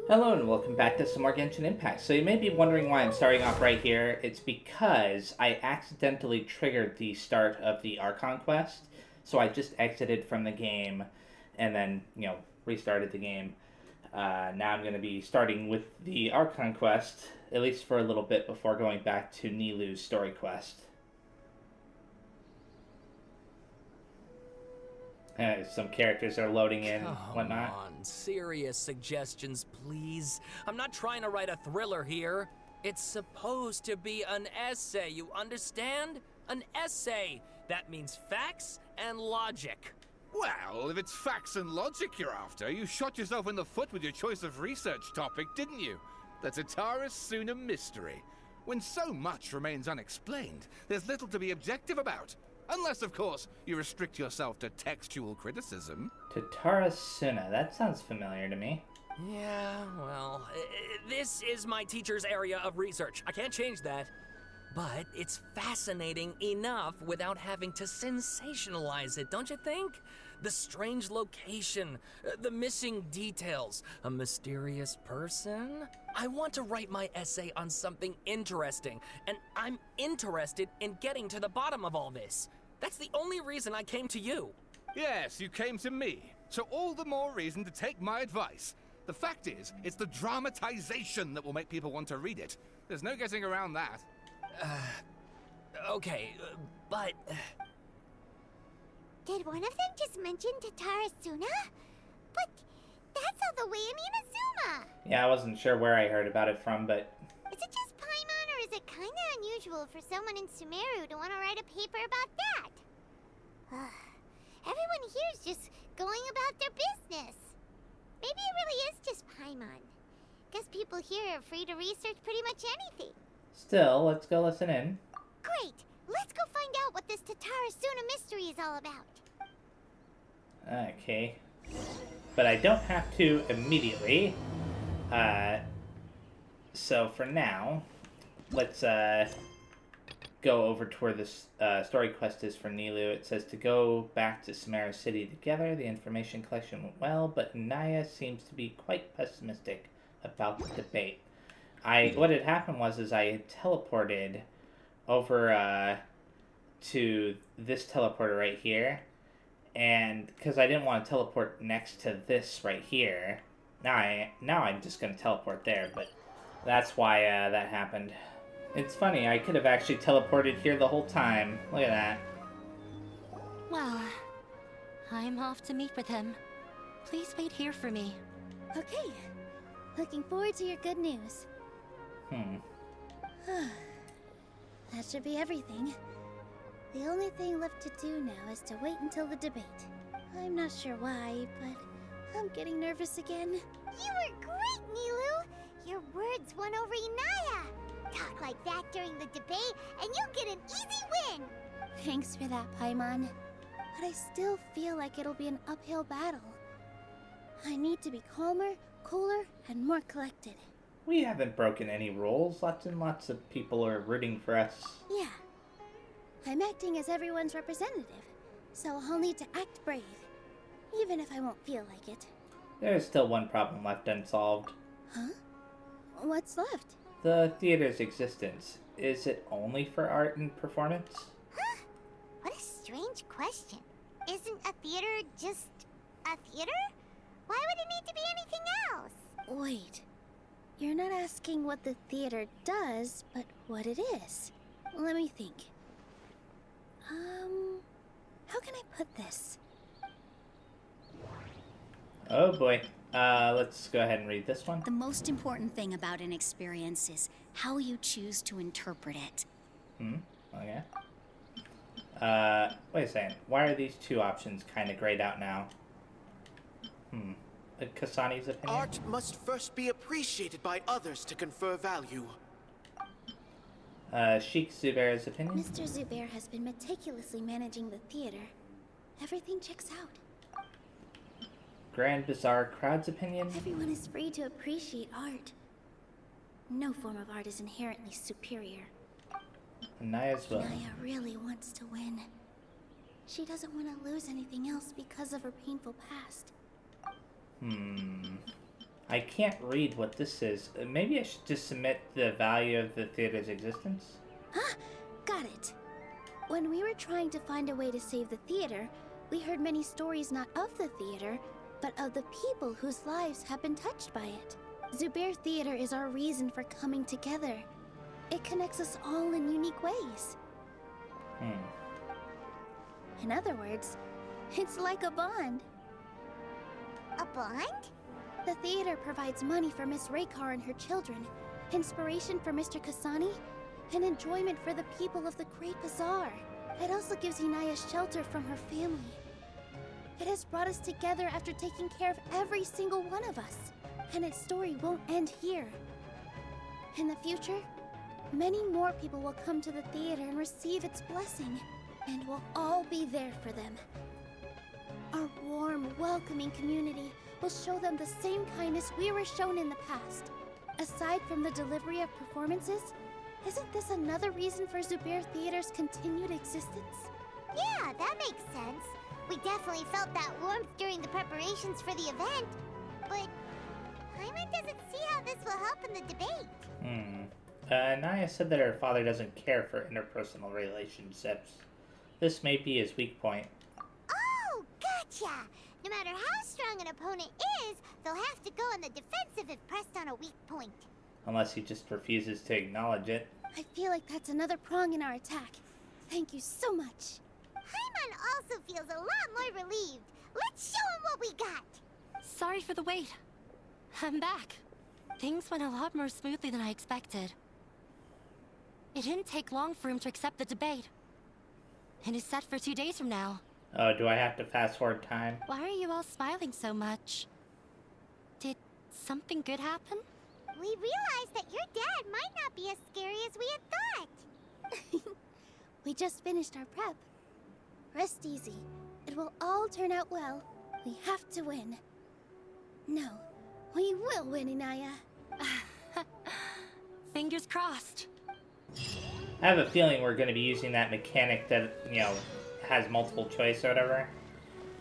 Hello and welcome back to some more Genshin Impact. So you may be wondering why I'm starting off right here. It's because I accidentally triggered the start of the Archon quest. So I just exited from the game and then, restarted the game. Now I'm going to be starting with the Archon quest, at least for a little bit before going back to Nilou's story quest. Some characters are loading in and whatnot. Come on, serious suggestions, please. I'm not trying to write a thriller here. It's supposed to be an essay, you understand? An essay. That means facts and logic. Well, if it's facts and logic you're after, you shot yourself in the foot with your choice of research topic, didn't you? The Tatara Suna mystery. When so much remains unexplained, there's little to be objective about. Unless, of course, you restrict yourself to textual criticism. Tatara Suna, that sounds familiar to me. Yeah, well, this is my teacher's area of research. I can't change that. But it's fascinating enough without having to sensationalize it, don't you think? The strange location, the missing details, a mysterious person. I want to write my essay on something interesting, and I'm interested in getting to the bottom of all this. That's the only reason I came to you. Yes, you came to me, so all the more reason to take my advice. The fact is, it's the dramatization that will make people want to read it. There's no getting around that. Okay, but... Did one of them just mention Tatara Suna? But that's all the way in Inazuma! Yeah, I wasn't sure where I heard about it from, but... Is it just Paimon, or is it kinda unusual for someone in Sumeru to want to write a paper about that? Everyone here's just going about their business. Maybe it really is just Paimon. Guess people here are free to research pretty much anything. Still, let's go listen in. Great! Let's go find out what this Tatara Suna mystery is all about. Okay. But I don't have to immediately. So for now, let's go over to where this story quest is for Nilou. It says to go back to Sumeru City together. The information collection went well, but Naya seems to be quite pessimistic about the debate. What had happened was I had teleported over to this teleporter right here, and because I didn't want to teleport next to this right here, now I'm just gonna teleport there, but that's why that happened. It's funny, I could have actually teleported here the whole time. Look at that. Well, I'm off to meet with him. Please wait here for me. Okay. Looking forward to your good news. That should be everything. The only thing left to do now is to wait until the debate. I'm not sure why, but I'm getting nervous again. You were great, Nilou! Your words won over Inaya! Talk like that during the debate, and you'll get an easy win! Thanks for that, Paimon. But I still feel like it'll be an uphill battle. I need to be calmer, cooler, and more collected. We haven't broken any rules. Lots and lots of people are rooting for us. Yeah. I'm acting as everyone's representative, so I'll need to act brave, even if I won't feel like it. There's still one problem left unsolved. Huh? What's left? The theater's existence. Is it only for art and performance? Huh? What a strange question. Isn't a theater just a theater? Why would it need to be anything else? Wait. You're not asking what the theater does, but what it is. Let me think. How can I put this? Oh boy. Let's go ahead and read this one. The most important thing about an experience is how you choose to interpret it. Okay. Wait a second. Why are these two options kind of grayed out now? Kasani's opinion? Art must first be appreciated by others to confer value. Sheik Zubair's opinion? Mr. Zubair has been meticulously managing the theater. Everything checks out. Grand Bazaar Crowd's opinion? Everyone is free to appreciate art. No form of art is inherently superior. Naya's will. Naya really wants to win. She doesn't want to lose anything else because of her painful past. I can't read what this is. Maybe I should just submit the value of the theater's existence? Ah, got it. When we were trying to find a way to save the theater, we heard many stories not of the theater, but of the people whose lives have been touched by it. Zubair Theater is our reason for coming together. It connects us all in unique ways. In other words, it's like a bond. A bond? The theater provides money for Miss Raykar and her children, inspiration for Mr. Kasani, and enjoyment for the people of the Great Bazaar. It also gives Inaya shelter from her family. It has brought us together after taking care of every single one of us, and its story won't end here. In the future, many more people will come to the theater and receive its blessing, and we'll all be there for them. Our warm, welcoming community will show them the same kindness we were shown in the past. Aside from the delivery of performances, isn't this another reason for Zubair Theater's continued existence? Yeah, that makes sense. We definitely felt that warmth during the preparations for the event. But Paimon doesn't see how this will help in the debate. Naya said that her father doesn't care for interpersonal relationships. This may be his weak point. Oh, gotcha! No matter how strong an opponent is, they'll have to go on the defensive if pressed on a weak point. Unless he just refuses to acknowledge it. I feel like that's another prong in our attack. Thank you so much. Paimon also feels a lot more relieved. Let's show him what we got! Sorry for the wait. I'm back. Things went a lot more smoothly than I expected. It didn't take long for him to accept the debate. It is set for 2 days from now. Oh, do I have to fast forward time? Why are you all smiling so much? Did something good happen? We realized that your dad might not be as scary as we had thought. We just finished our prep. Rest easy. It will all turn out well. We have to win. No, we will win, Inaya. Fingers crossed. I have a feeling we're going to be using that mechanic that, has multiple choice or whatever.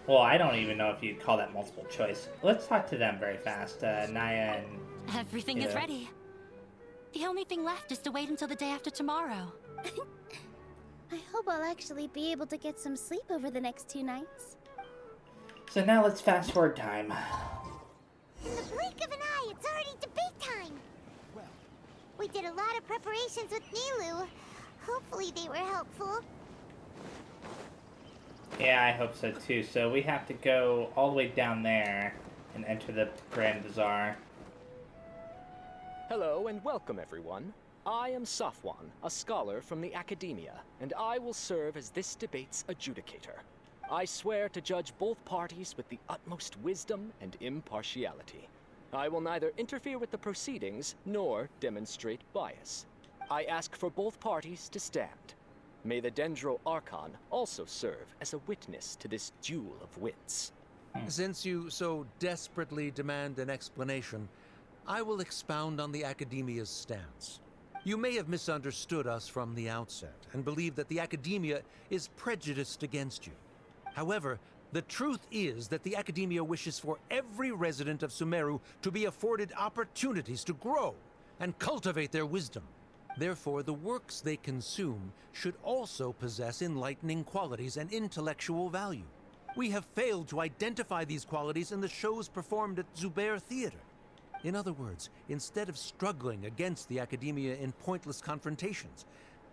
Well, I don't even know if you'd call that multiple choice. Let's talk to them very fast. Naya and... Everything is ready. The only thing left is to wait until the day after tomorrow. I hope I'll actually be able to get some sleep over the next 2 nights. So now let's fast forward time. In the blink of an eye, it's already debate time! Well, we did a lot of preparations with Nilou. Hopefully they were helpful. Yeah, I hope so too. So we have to go all the way down there and enter the Grand Bazaar. Hello and welcome, everyone. I am Safwan, a scholar from the Academia, and I will serve as this debate's adjudicator. I swear to judge both parties with the utmost wisdom and impartiality. I will neither interfere with the proceedings nor demonstrate bias. I ask for both parties to stand. May the Dendro Archon also serve as a witness to this duel of wits. Since you so desperately demand an explanation, I will expound on the Academia's stance. You may have misunderstood us from the outset and believe that the Academia is prejudiced against you. However, the truth is that the Academia wishes for every resident of Sumeru to be afforded opportunities to grow and cultivate their wisdom. Therefore, the works they consume should also possess enlightening qualities and intellectual value. We have failed to identify these qualities in the shows performed at Zubair Theater. In other words, instead of struggling against the Academia in pointless confrontations,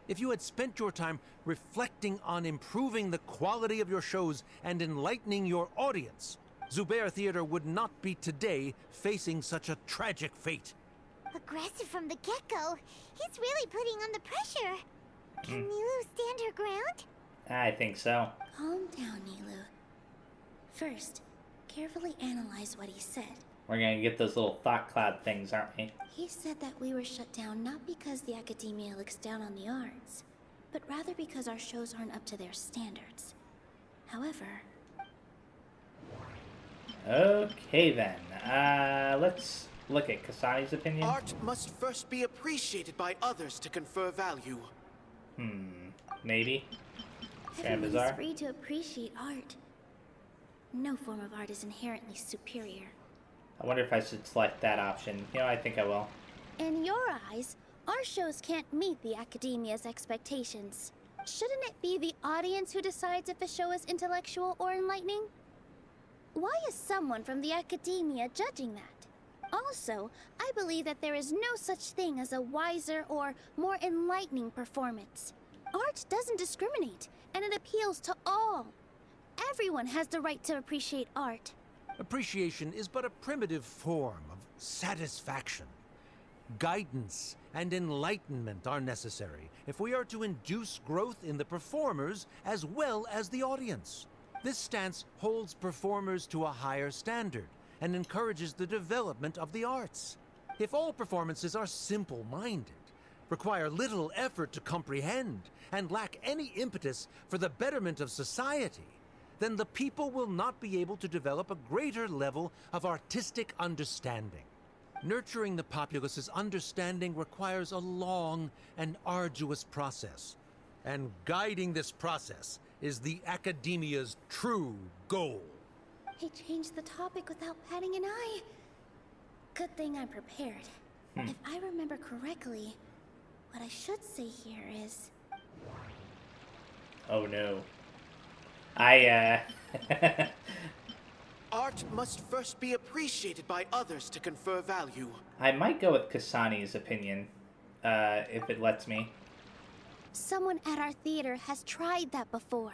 if you had spent your time reflecting on improving the quality of your shows and enlightening your audience, Zubair Theater would not be today facing such a tragic fate. Aggressive from the get-go. He's really putting on the pressure. Can Nilou stand her ground? I think so. Calm down, Nilou. First, carefully analyze what he said. We're gonna get those little thought cloud things, aren't we? He said that we were shut down not because the Academia looks down on the arts, but rather because our shows aren't up to their standards. However... Okay then. Let's look at Kasani's opinion. Art must first be appreciated by others to confer value. Maybe. Grand Everyone Bazaar. is free to appreciate art. No form of art is inherently superior. I wonder if I should select that option. You know, I think I will. In your eyes, our shows can't meet the Academia's expectations. Shouldn't it be the audience who decides if a show is intellectual or enlightening? Why is someone from the Academia judging that? Also, I believe that there is no such thing as a wiser or more enlightening performance. Art doesn't discriminate, and it appeals to all. Everyone has the right to appreciate art. Appreciation is but a primitive form of satisfaction. Guidance and enlightenment are necessary if we are to induce growth in the performers as well as the audience. This stance holds performers to a higher standard and encourages the development of the arts. If all performances are simple-minded, require little effort to comprehend, and lack any impetus for the betterment of society, then the people will not be able to develop a greater level of artistic understanding. Nurturing the populace's understanding requires a long and arduous process, and guiding this process is the Academia's true goal. He changed the topic without batting an eye. Good thing I'm prepared. If I remember correctly, what I should say here is... Oh no. Art must first be appreciated by others to confer value. I might go with Kasani's opinion, if it lets me. Someone at our theater has tried that before.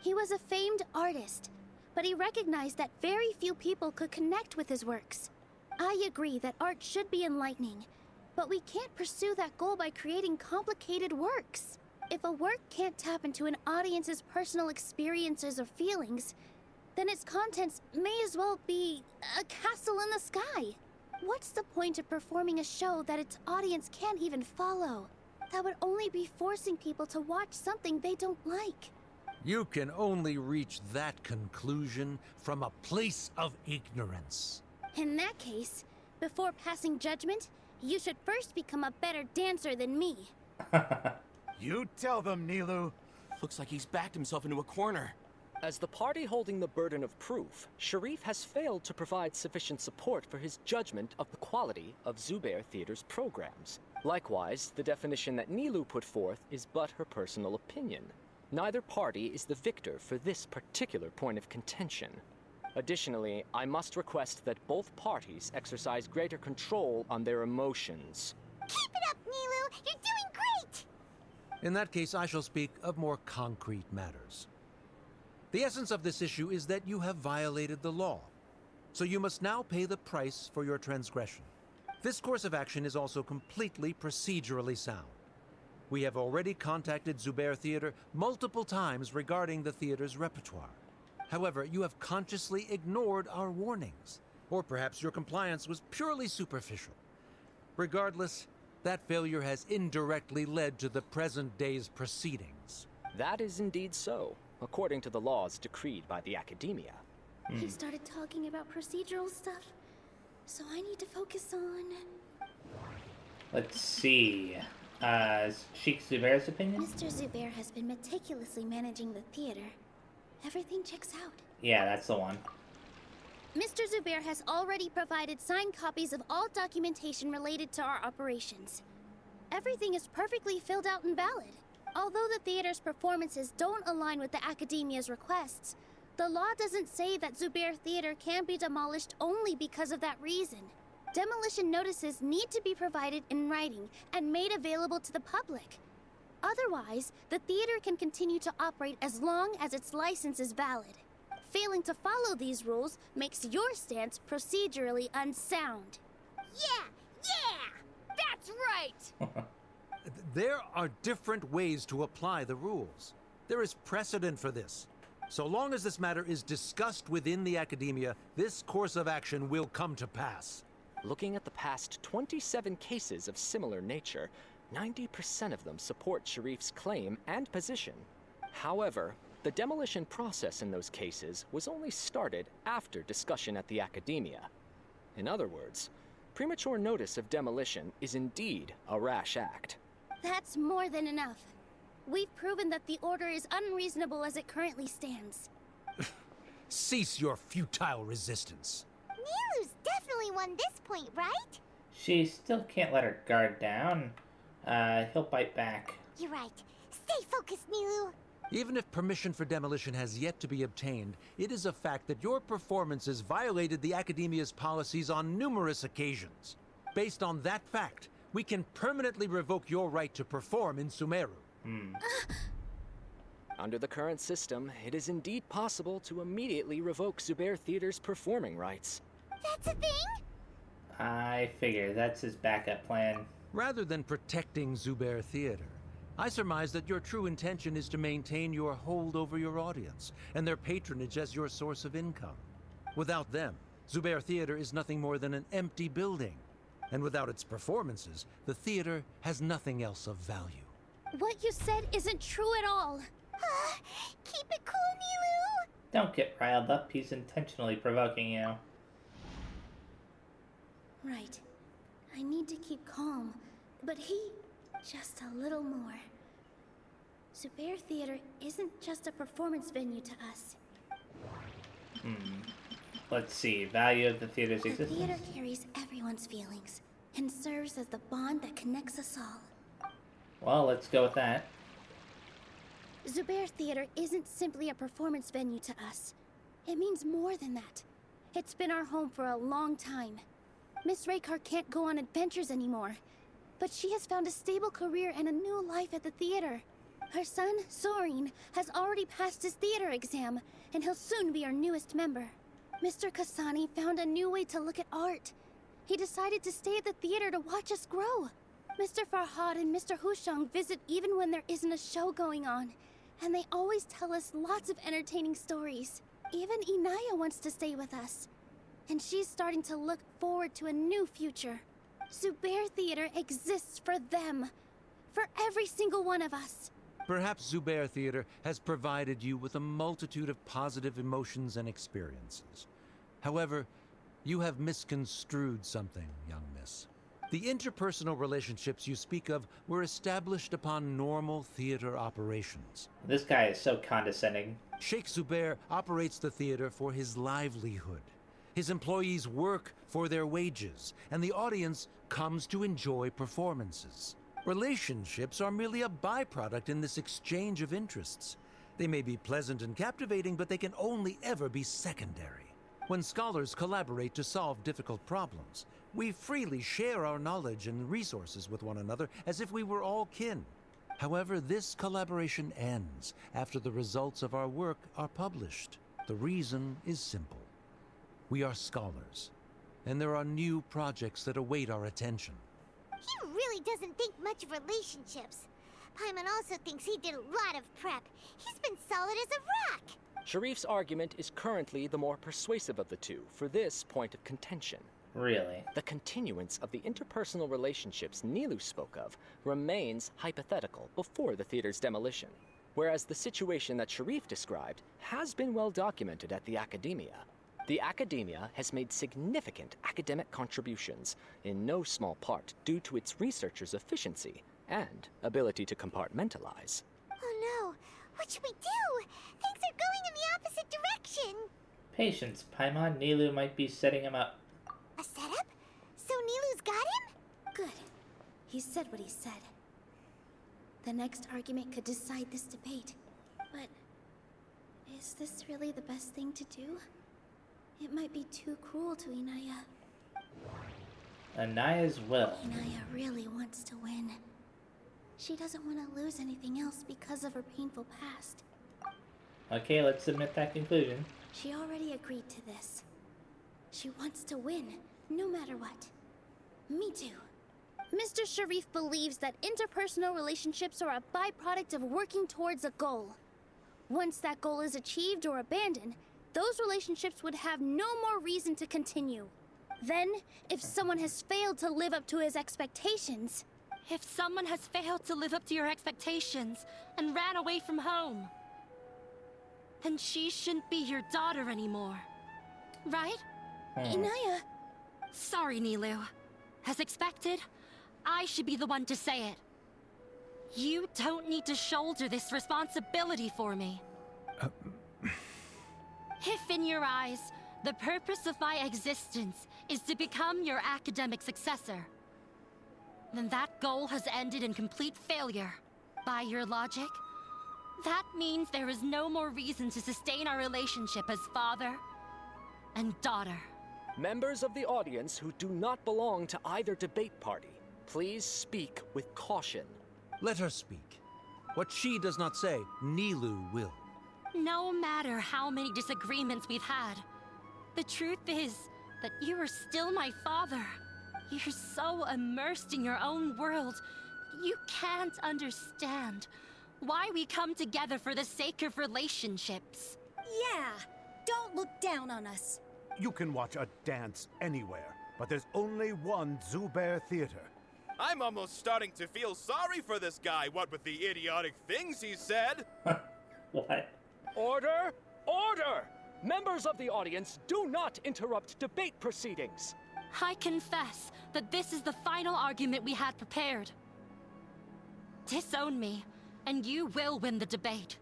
He was a famed artist, but he recognized that very few people could connect with his works. I agree that art should be enlightening, but we can't pursue that goal by creating complicated works. If a work can't tap into an audience's personal experiences or feelings, then its contents may as well be a castle in the sky. What's the point of performing a show that its audience can't even follow? That would only be forcing people to watch something they don't like. You can only reach that conclusion from a place of ignorance. In that case, before passing judgment, you should first become a better dancer than me. You tell them, Nilou. Looks like he's backed himself into a corner. As the party holding the burden of proof, Sharif has failed to provide sufficient support for his judgment of the quality of Zubair Theater's programs. Likewise, the definition that Nilou put forth is but her personal opinion. Neither party is the victor for this particular point of contention. Additionally, I must request that both parties exercise greater control on their emotions. Keep it up, Nilou! You're doing great! In that case, I shall speak of more concrete matters. The essence of this issue is that you have violated the law, so you must now pay the price for your transgression. This course of action is also completely procedurally sound. We have already contacted Zubair Theater multiple times regarding the theater's repertoire. However, you have consciously ignored our warnings, or perhaps your compliance was purely superficial. Regardless, that failure has indirectly led to the present day's proceedings. That is indeed so, according to the laws decreed by the Academia. He started talking about procedural stuff, so I need to focus on... Let's see. Sheikh Zubair's opinion? Mr. Zubair has been meticulously managing the theater. Everything checks out. Yeah, that's the one. Mr. Zubair has already provided signed copies of all documentation related to our operations. Everything is perfectly filled out and valid. Although the theater's performances don't align with the Academia's requests, the law doesn't say that Zubair Theater can be demolished only because of that reason. Demolition notices need to be provided in writing and made available to the public. Otherwise, the theater can continue to operate as long as its license is valid. Failing to follow these rules makes your stance procedurally unsound. Yeah! That's right! There are different ways to apply the rules. There is precedent for this. So long as this matter is discussed within the Academia, this course of action will come to pass. Looking at the past 27 cases of similar nature, 90% of them support Sharif's claim and position. However, the demolition process in those cases was only started after discussion at the Academia. In other words, premature notice of demolition is indeed a rash act. That's more than enough. We've proven that the order is unreasonable as it currently stands. Cease your futile resistance. Nilou's definitely definitely won this point, right? She still can't let her guard down. He'll bite back. You're right. Stay focused, Nilou. Even if permission for demolition has yet to be obtained, it is a fact that your performances violated the Academia's policies on numerous occasions. Based on that fact, we can permanently revoke your right to perform in Sumeru. Under the current system, it is indeed possible to immediately revoke Zubair Theater's performing rights. That's a thing? I figure that's his backup plan. Rather than protecting Zubair Theater, I surmise that your true intention is to maintain your hold over your audience and their patronage as your source of income. Without them, Zubair Theater is nothing more than an empty building. And without its performances, the theater has nothing else of value. What you said isn't true at all. Keep it cool, Nilou. Don't get riled up. He's intentionally provoking you. Right. I need to keep calm, but just a little more. Zubair Theater isn't just a performance venue to us. Let's see. Value of the theater's The existence. theater carries everyone's feelings and serves as the bond that connects us all. Well, let's go with that. Zubair Theater isn't simply a performance venue to us. It means more than that. It's been our home for a long time. Miss Raykar can't go on adventures anymore, but she has found a stable career and a new life at the theater. Her son, Soren, has already passed his theater exam, and he'll soon be our newest member. Mr. Kasani found a new way to look at art. He decided to stay at the theater to watch us grow. Mr. Farhad and Mr. Hushang visit even when there isn't a show going on, and they always tell us lots of entertaining stories. Even Inaya wants to stay with us, and she's starting to look forward to a new future. Zubair Theater exists for them, for every single one of us. Perhaps Zubair Theater has provided you with a multitude of positive emotions and experiences. However, you have misconstrued something, young miss. The interpersonal relationships you speak of were established upon normal theater operations. This guy is so condescending. Sheikh Zubair operates the theater for his livelihood. His employees work for their wages, and the audience comes to enjoy performances. Relationships are merely a byproduct in this exchange of interests. They may be pleasant and captivating, but they can only ever be secondary. When scholars collaborate to solve difficult problems, we freely share our knowledge and resources with one another as if we were all kin. However, this collaboration ends after the results of our work are published. The reason is simple. We are scholars, and there are new projects that await our attention. He really doesn't think much of relationships. Paimon also thinks he did a lot of prep. He's been solid as a rock. Sharif's argument is currently the more persuasive of the two for this point of contention. Really? The continuance of the interpersonal relationships Nilou spoke of remains hypothetical before the theater's demolition, whereas the situation that Sharif described has been well documented at the Academia. The Academia has made significant academic contributions, in no small part due to its researchers' efficiency and ability to compartmentalize. Oh no, what should we do? Things are going in the opposite direction. Patience, Paimon. Nilou might be setting him up. A setup? So Nilou's got him? Good. He said what he said. The next argument could decide this debate. But is this really the best thing to do? It might be too cruel to Inaya. Anaya's will. Inaya really wants to win. She doesn't want to lose anything else because of her painful past. Okay, let's submit that conclusion. She already agreed to this. She wants to win, no matter what. Me too. Mr. Sharif believes that interpersonal relationships are a byproduct of working towards a goal. Once that goal is achieved or abandoned, those relationships would have no more reason to continue. Then, if someone has failed to live up to his expectations... If someone has failed to live up to your expectations and ran away from home, then she shouldn't be your daughter anymore. Right? Inaya... Sorry, Nilou. As expected, I should be the one to say it. You don't need to shoulder this responsibility for me. If in your eyes, the purpose of my existence is to become your academic successor, then that goal has ended in complete failure. By your logic, that means there is no more reason to sustain our relationship as father and daughter. Members of the audience who do not belong to either debate party, please speak with caution. Let her speak. What she does not say, Nilou will. No matter how many disagreements we've had, the truth is that you are still my father. You're so immersed in your own world, you can't understand why we come together for the sake of relationships. Yeah, don't look down on us. You can watch a dance anywhere, but there's only one Zubair Theater. I'm almost starting to feel sorry for this guy, what with the idiotic things he said. What? Order! Order! Members of the audience, do not interrupt debate proceedings. I confess that this is the final argument we had prepared. Disown me, and you will win the debate.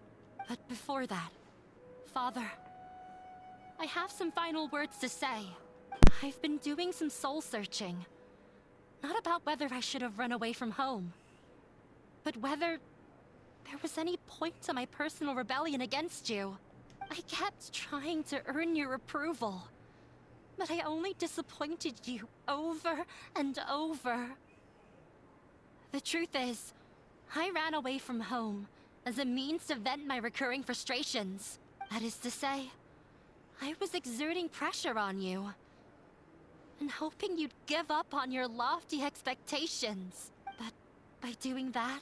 But before that, Father, I have some final words to say. I've been doing some soul searching. Not about whether I should have run away from home, but whether there was any point to my personal rebellion against you. I kept trying to earn your approval, but I only disappointed you over and over. The truth is, I ran away from home as a means to vent my recurring frustrations. That is to say, I was exerting pressure on you and hoping you'd give up on your lofty expectations. But by doing that,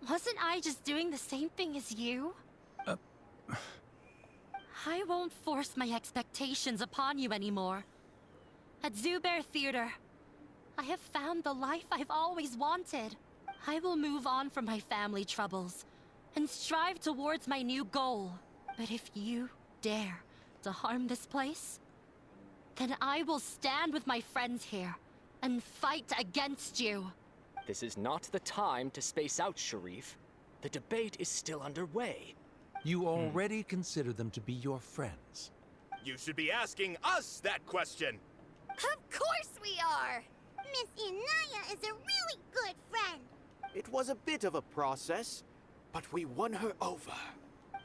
wasn't I just doing the same thing as you? I won't force my expectations upon you anymore. At Zubair Theater, I have found the life I've always wanted. I will move on from my family troubles and strive towards my new goal. But if you dare to harm this place, then I will stand with my friends here and fight against you. This is not the time to space out, Sharif. The debate is still underway. You already consider them to be your friends. You should be asking us that question. Of course we are! Miss Inaya is a really good friend. It was a bit of a process, but we won her over.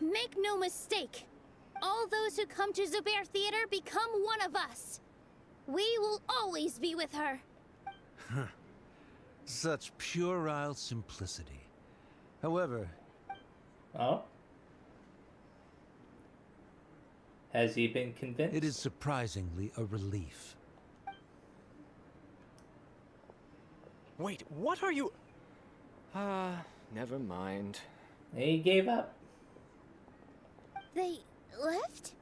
Make no mistake. All those who come to Zubair Theater become one of us. We will always be with her. Such puerile simplicity. However... Oh? Has he been convinced? It is surprisingly a relief. Wait, what are you... never mind. He gave up. They left?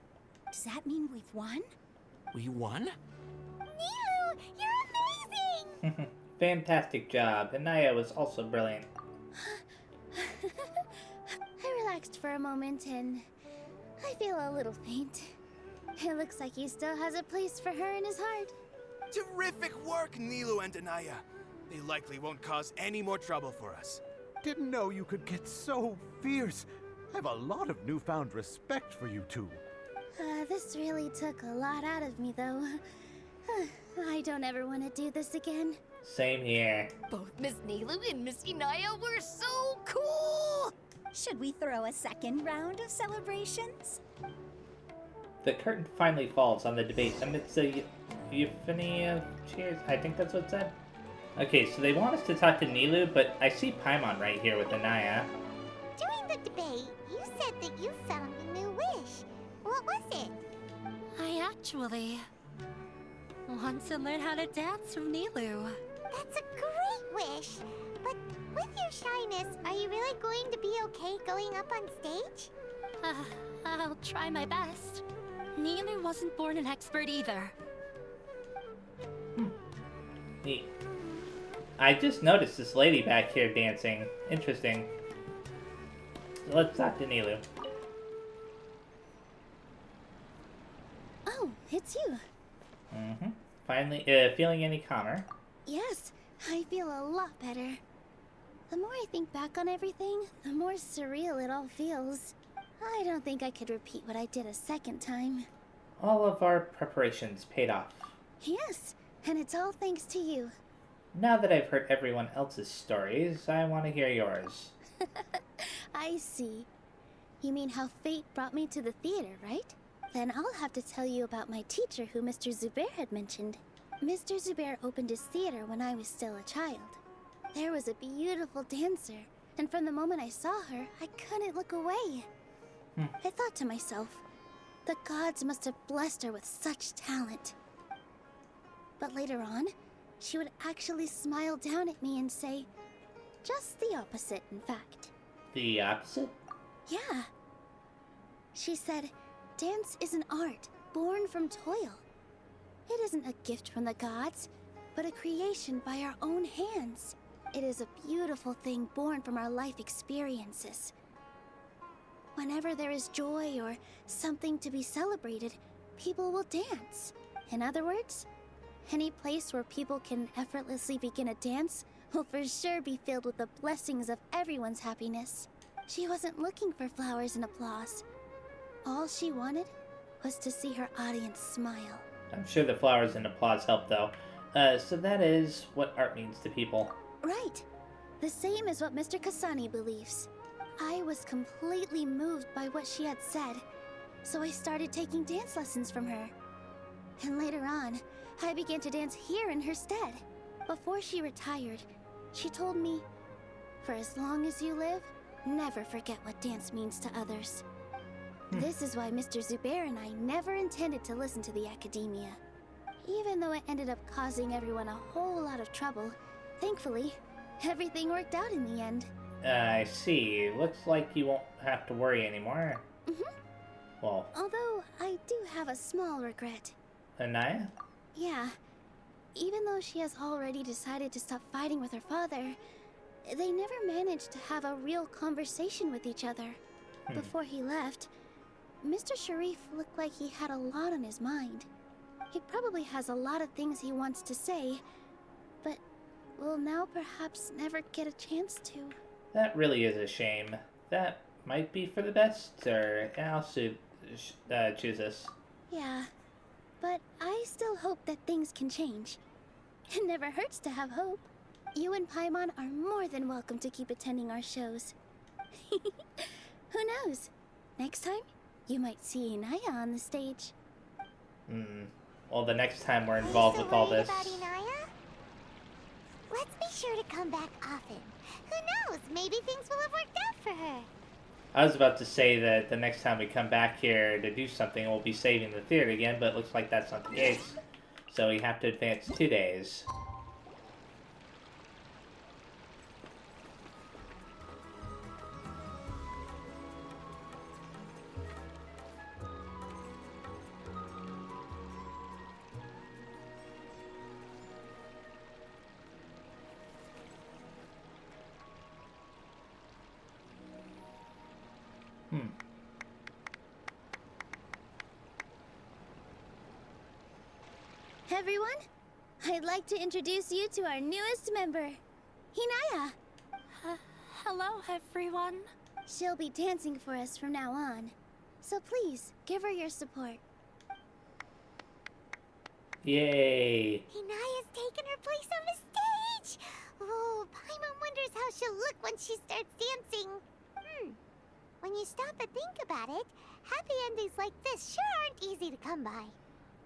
Does that mean we've won? We won? Nilou, you're amazing! Fantastic job. Inaya was also brilliant. I relaxed for a moment and I feel a little faint. It looks like he still has a place for her in his heart. Terrific work, Nilou and Inaya. They likely won't cause any more trouble for us. Didn't know you could get so fierce. I have a lot of newfound respect for you two. This really took a lot out of me, though. I don't ever want to do this again. Same here. Both Miss Nilou and Miss Inaya were so cool! Should we throw a second round of celebrations? The curtain finally falls on the debate amidst a euphony of cheers. I think that's what it said. Okay, so they want us to talk to Nilou, but I see Paimon right here with Inaya. During the debate, you said that you found a new wish. What was it? I actually want to learn how to dance from Nilou. That's a great wish. But with your shyness, are you really going to be okay going up on stage? I'll try my best. Nilou wasn't born an expert either. Neat. I just noticed this lady back here dancing. Interesting. So let's talk to Nilou. Oh, it's you. Finally, feeling any calmer? Yes, I feel a lot better. The more I think back on everything, the more surreal it all feels. I don't think I could repeat what I did a second time. All of our preparations paid off. Yes, and it's all thanks to you. Now that I've heard everyone else's stories, I want to hear yours. I see. You mean how fate brought me to the theater, right? Then I'll have to tell you about my teacher who Mr. Zubair had mentioned. Mr. Zubair opened his theater when I was still a child. There was a beautiful dancer, and from the moment I saw her, I couldn't look away. I thought to myself, the gods must have blessed her with such talent. But later on, she would actually smile down at me and say, just the opposite, in fact. The opposite? Yeah. She said, dance is an art born from toil. It isn't a gift from the gods, but a creation by our own hands. It is a beautiful thing born from our life experiences. Whenever there is joy or something to be celebrated, people will dance. In other words, any place where people can effortlessly begin a dance will for sure be filled with the blessings of everyone's happiness. She wasn't looking for flowers and applause. All she wanted was to see her audience smile. I'm sure the flowers and applause help, though. So that is what art means to people. Right. The same as what Mr. Kasani believes. I was completely moved by what she had said, so I started taking dance lessons from her. And later on, I began to dance here in her stead. Before she retired, she told me, for as long as you live, never forget what dance means to others. This is why Mr. Zubair and I never intended to listen to the academia. Even though it ended up causing everyone a whole lot of trouble, thankfully, everything worked out in the end. I see. Looks like you won't have to worry anymore. Well... Although, I do have a small regret. Anaya? Yeah. Even though she has already decided to stop fighting with her father, they never managed to have a real conversation with each other. Before he left, Mr. Sharif looked like he had a lot on his mind. He probably has a lot of things he wants to say, but will now perhaps never get a chance to. That really is a shame. That might be for the best, or I'll choose this. Yeah, but I still hope that things can change. It never hurts to have hope. You and Paimon are more than welcome to keep attending our shows. Who knows? Next time, you might see Inaya on the stage. Well, the next time we're involved with all this... About Inaya? Let's be sure to come back often. Who knows? Maybe things will have worked out for her. I was about to say that the next time we come back here to do something, we'll be saving the theater again, but it looks like that's not the case. So we have to advance 2 days. Everyone, I'd like to introduce you to our newest member, Inaya. Hello, everyone. She'll be dancing for us from now on, so please give her your support. Yay! Inaya's taken her place on the stage! Oh, Paimon wonders how she'll look when she starts dancing. When you stop and think about it, happy endings like this sure aren't easy to come by.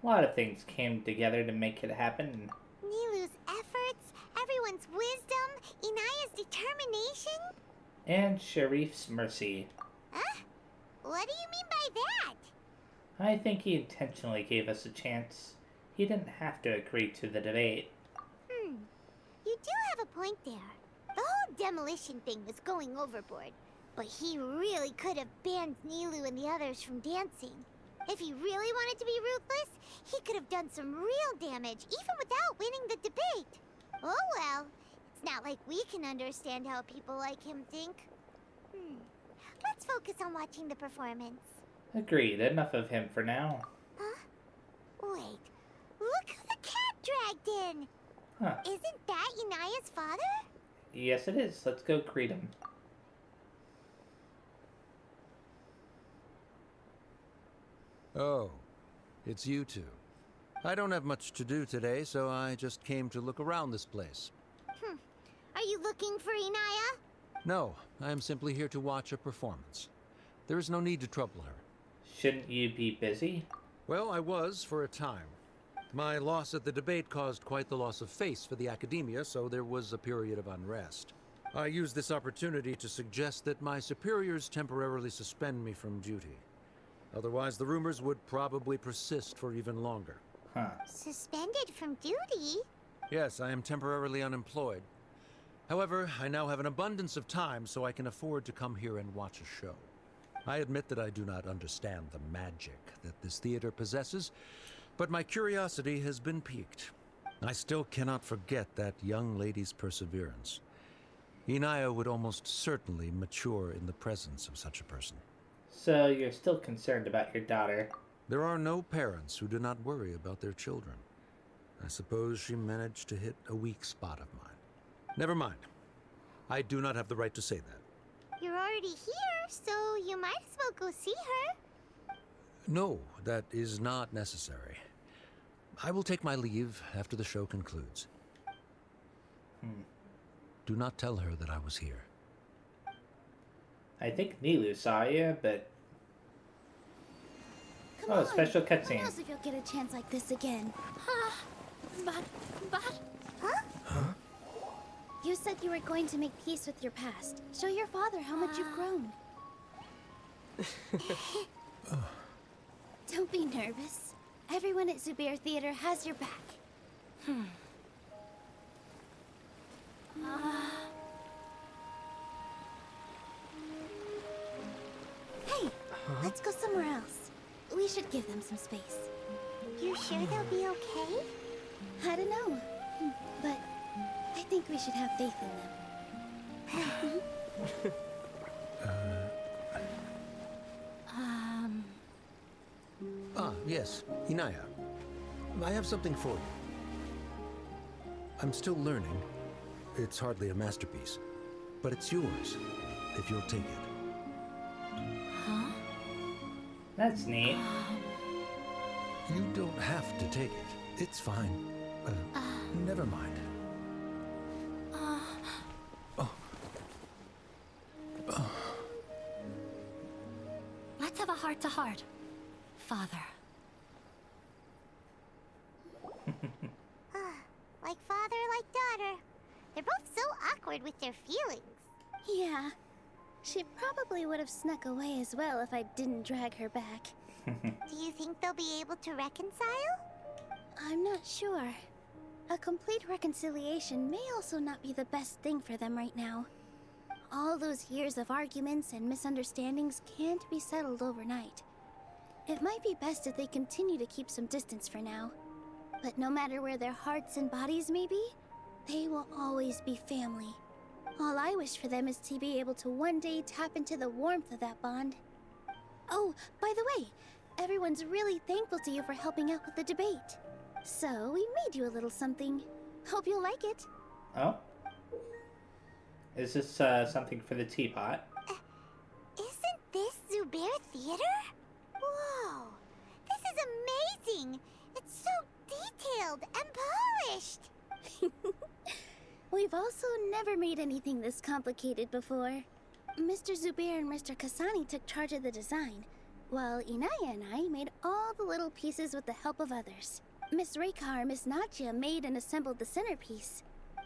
A lot of things came together to make it happen. Nilou's efforts, everyone's wisdom, Inaya's determination. And Sharif's mercy. Huh? What do you mean by that? I think he intentionally gave us a chance. He didn't have to agree to the debate. You do have a point there. The whole demolition thing was going overboard. But he really could have banned Nilou and the others from dancing. If he really wanted to be ruthless, he could have done some real damage, even without winning the debate. Oh well, it's not like we can understand how people like him think. Let's focus on watching the performance. Agreed. Enough of him for now. Huh? Wait, look who the cat dragged in! Huh. Isn't that Inaya's father? Yes, it is. Let's go greet him. Oh, it's you two. I don't have much to do today, so I just came to look around this place. Are you looking for Inaya? No, I am simply here to watch a performance. There is no need to trouble her. Shouldn't you be busy? Well, I was for a time. My loss at the debate caused quite the loss of face for the academia, so there was a period of unrest. I used this opportunity to suggest that my superiors temporarily suspend me from duty. Otherwise, the rumors would probably persist for even longer. Huh. Suspended from duty? Yes, I am temporarily unemployed. However, I now have an abundance of time, so I can afford to come here and watch a show. I admit that I do not understand the magic that this theater possesses, but my curiosity has been piqued. I still cannot forget that young lady's perseverance. Inaya would almost certainly mature in the presence of such a person. So you're still concerned about your daughter? There are no parents who do not worry about their children. I suppose she managed to hit a weak spot of mine. Never mind. I do not have the right to say that. You're already here, so you might as well go see her. No, that is not necessary. I will take my leave after the show concludes. Do not tell her that I was here. I think Nilou saw you, but... Come on. Special Who cutscene. knows if you'll get a chance like this again? But... Huh? You said you were going to make peace with your past. Show your father how much you've grown. Don't be nervous. Everyone at Zubair Theater has your back. Hey, let's go somewhere else. We should give them some space. You sure they'll be okay? I don't know, but I think we should have faith in them. Yes, Inaya. I have something for you. I'm still learning. It's hardly a masterpiece, but it's yours, if you'll take it. That's neat. You don't have to take it. It's fine. Never mind. Let's have a heart-to-heart, Father. Like father, like daughter. They're both so awkward with their feelings. Yeah, she probably would have snuck away as well if I didn't drag her back. Do you think they'll be able to reconcile? I'm not sure. A complete reconciliation may also not be the best thing for them right now. All those years of arguments and misunderstandings can't be settled overnight. It might be best if they continue to keep some distance for now. But no matter where their hearts and bodies may be, they will always be family. All I wish for them is to be able to one day tap into the warmth of that bond. Oh, by the way, everyone's really thankful to you for helping out with the debate. So, we made you a little something. Hope you'll like it. Oh? Is this something for the teapot? Isn't this Zubair Theater? Whoa! This is amazing! It's so detailed and polished! We've also never made anything this complicated before. Mr. Zubair and Mr. Kasani took charge of the design, while Inaya and I made all the little pieces with the help of others. Miss Reikar and Miss Natya made and assembled the centerpiece.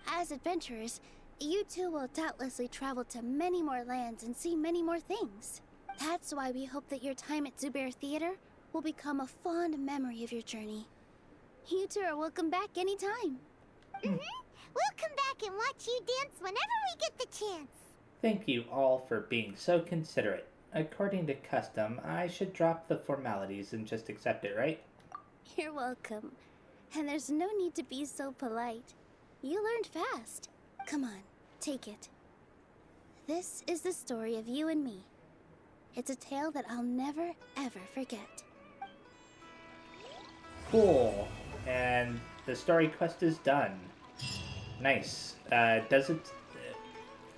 As adventurers, you two will doubtlessly travel to many more lands and see many more things. That's why we hope that your time at Zubair Theater will become a fond memory of your journey. You two are welcome back anytime. We'll come back and watch you dance whenever we get the chance. Thank you all for being so considerate. According to custom, I should drop the formalities and just accept it, right? You're welcome. And there's no need to be so polite. You learned fast. Come on, take it. This is the story of you and me. It's a tale that I'll never, ever forget. Cool. And the story quest is done. Nice. Does it...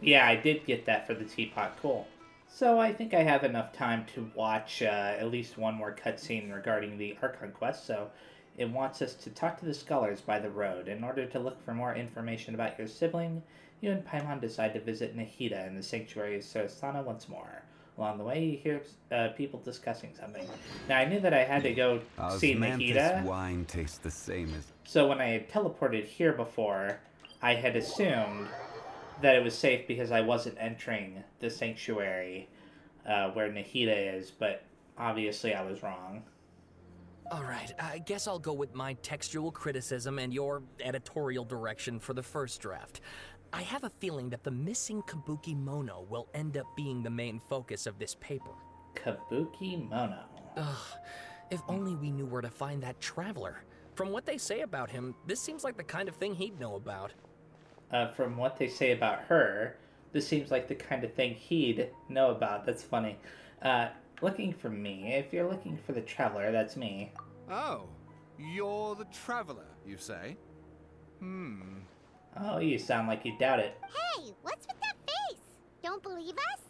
yeah, I did get that for the teapot. Cool. So I think I have enough time to watch at least one more cutscene regarding the Archon quest. So It wants us to talk to the scholars by the road. In order to look for more information about your sibling, you and Paimon decide to visit Nahida in the sanctuary of Sarasana once more. Along the way, you hear people discussing something. Now, I knew that I had to go see Nahida. Wine tastes the same as... So when I had teleported here before, I had assumed that it was safe because I wasn't entering the sanctuary where Nahida is, but obviously I was wrong. Alright, I guess I'll go with my textual criticism and your editorial direction for the first draft. I have a feeling that the missing Kabuki Mono will end up being the main focus of this paper. Kabuki Mono. Ugh, if only we knew where to find that traveler. From what they say about him, this seems like the kind of thing he'd know about. From what they say about her, this seems like the kind of thing he'd know about. That's funny. Looking for me. If you're looking for the traveler, that's me. Oh, you're the traveler, you say? Oh, you sound like you doubt it. Hey, what's with that face? Don't believe us?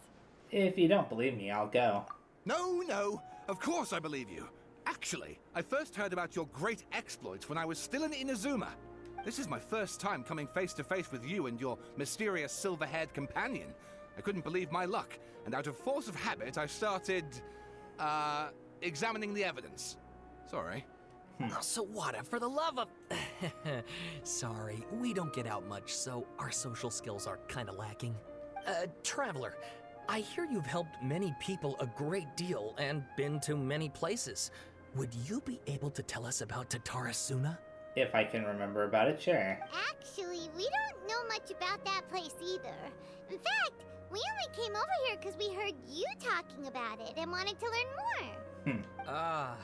If you don't believe me, I'll go. No, of course I believe you. Actually, I first heard about your great exploits when I was still in Inazuma. This is my first time coming face to face with you and your mysterious silver-haired companion. I couldn't believe my luck, and out of force of habit, I started, examining the evidence. Sorry. Oh, Sawada, for the love of... Sorry, we don't get out much, so our social skills are kinda lacking. Traveler, I hear you've helped many people a great deal and been to many places. Would you be able to tell us about Tatarasuna? If I can remember about it, sure. Actually, we don't know much about that place either. In fact, we only came over here because we heard you talking about it and wanted to learn more.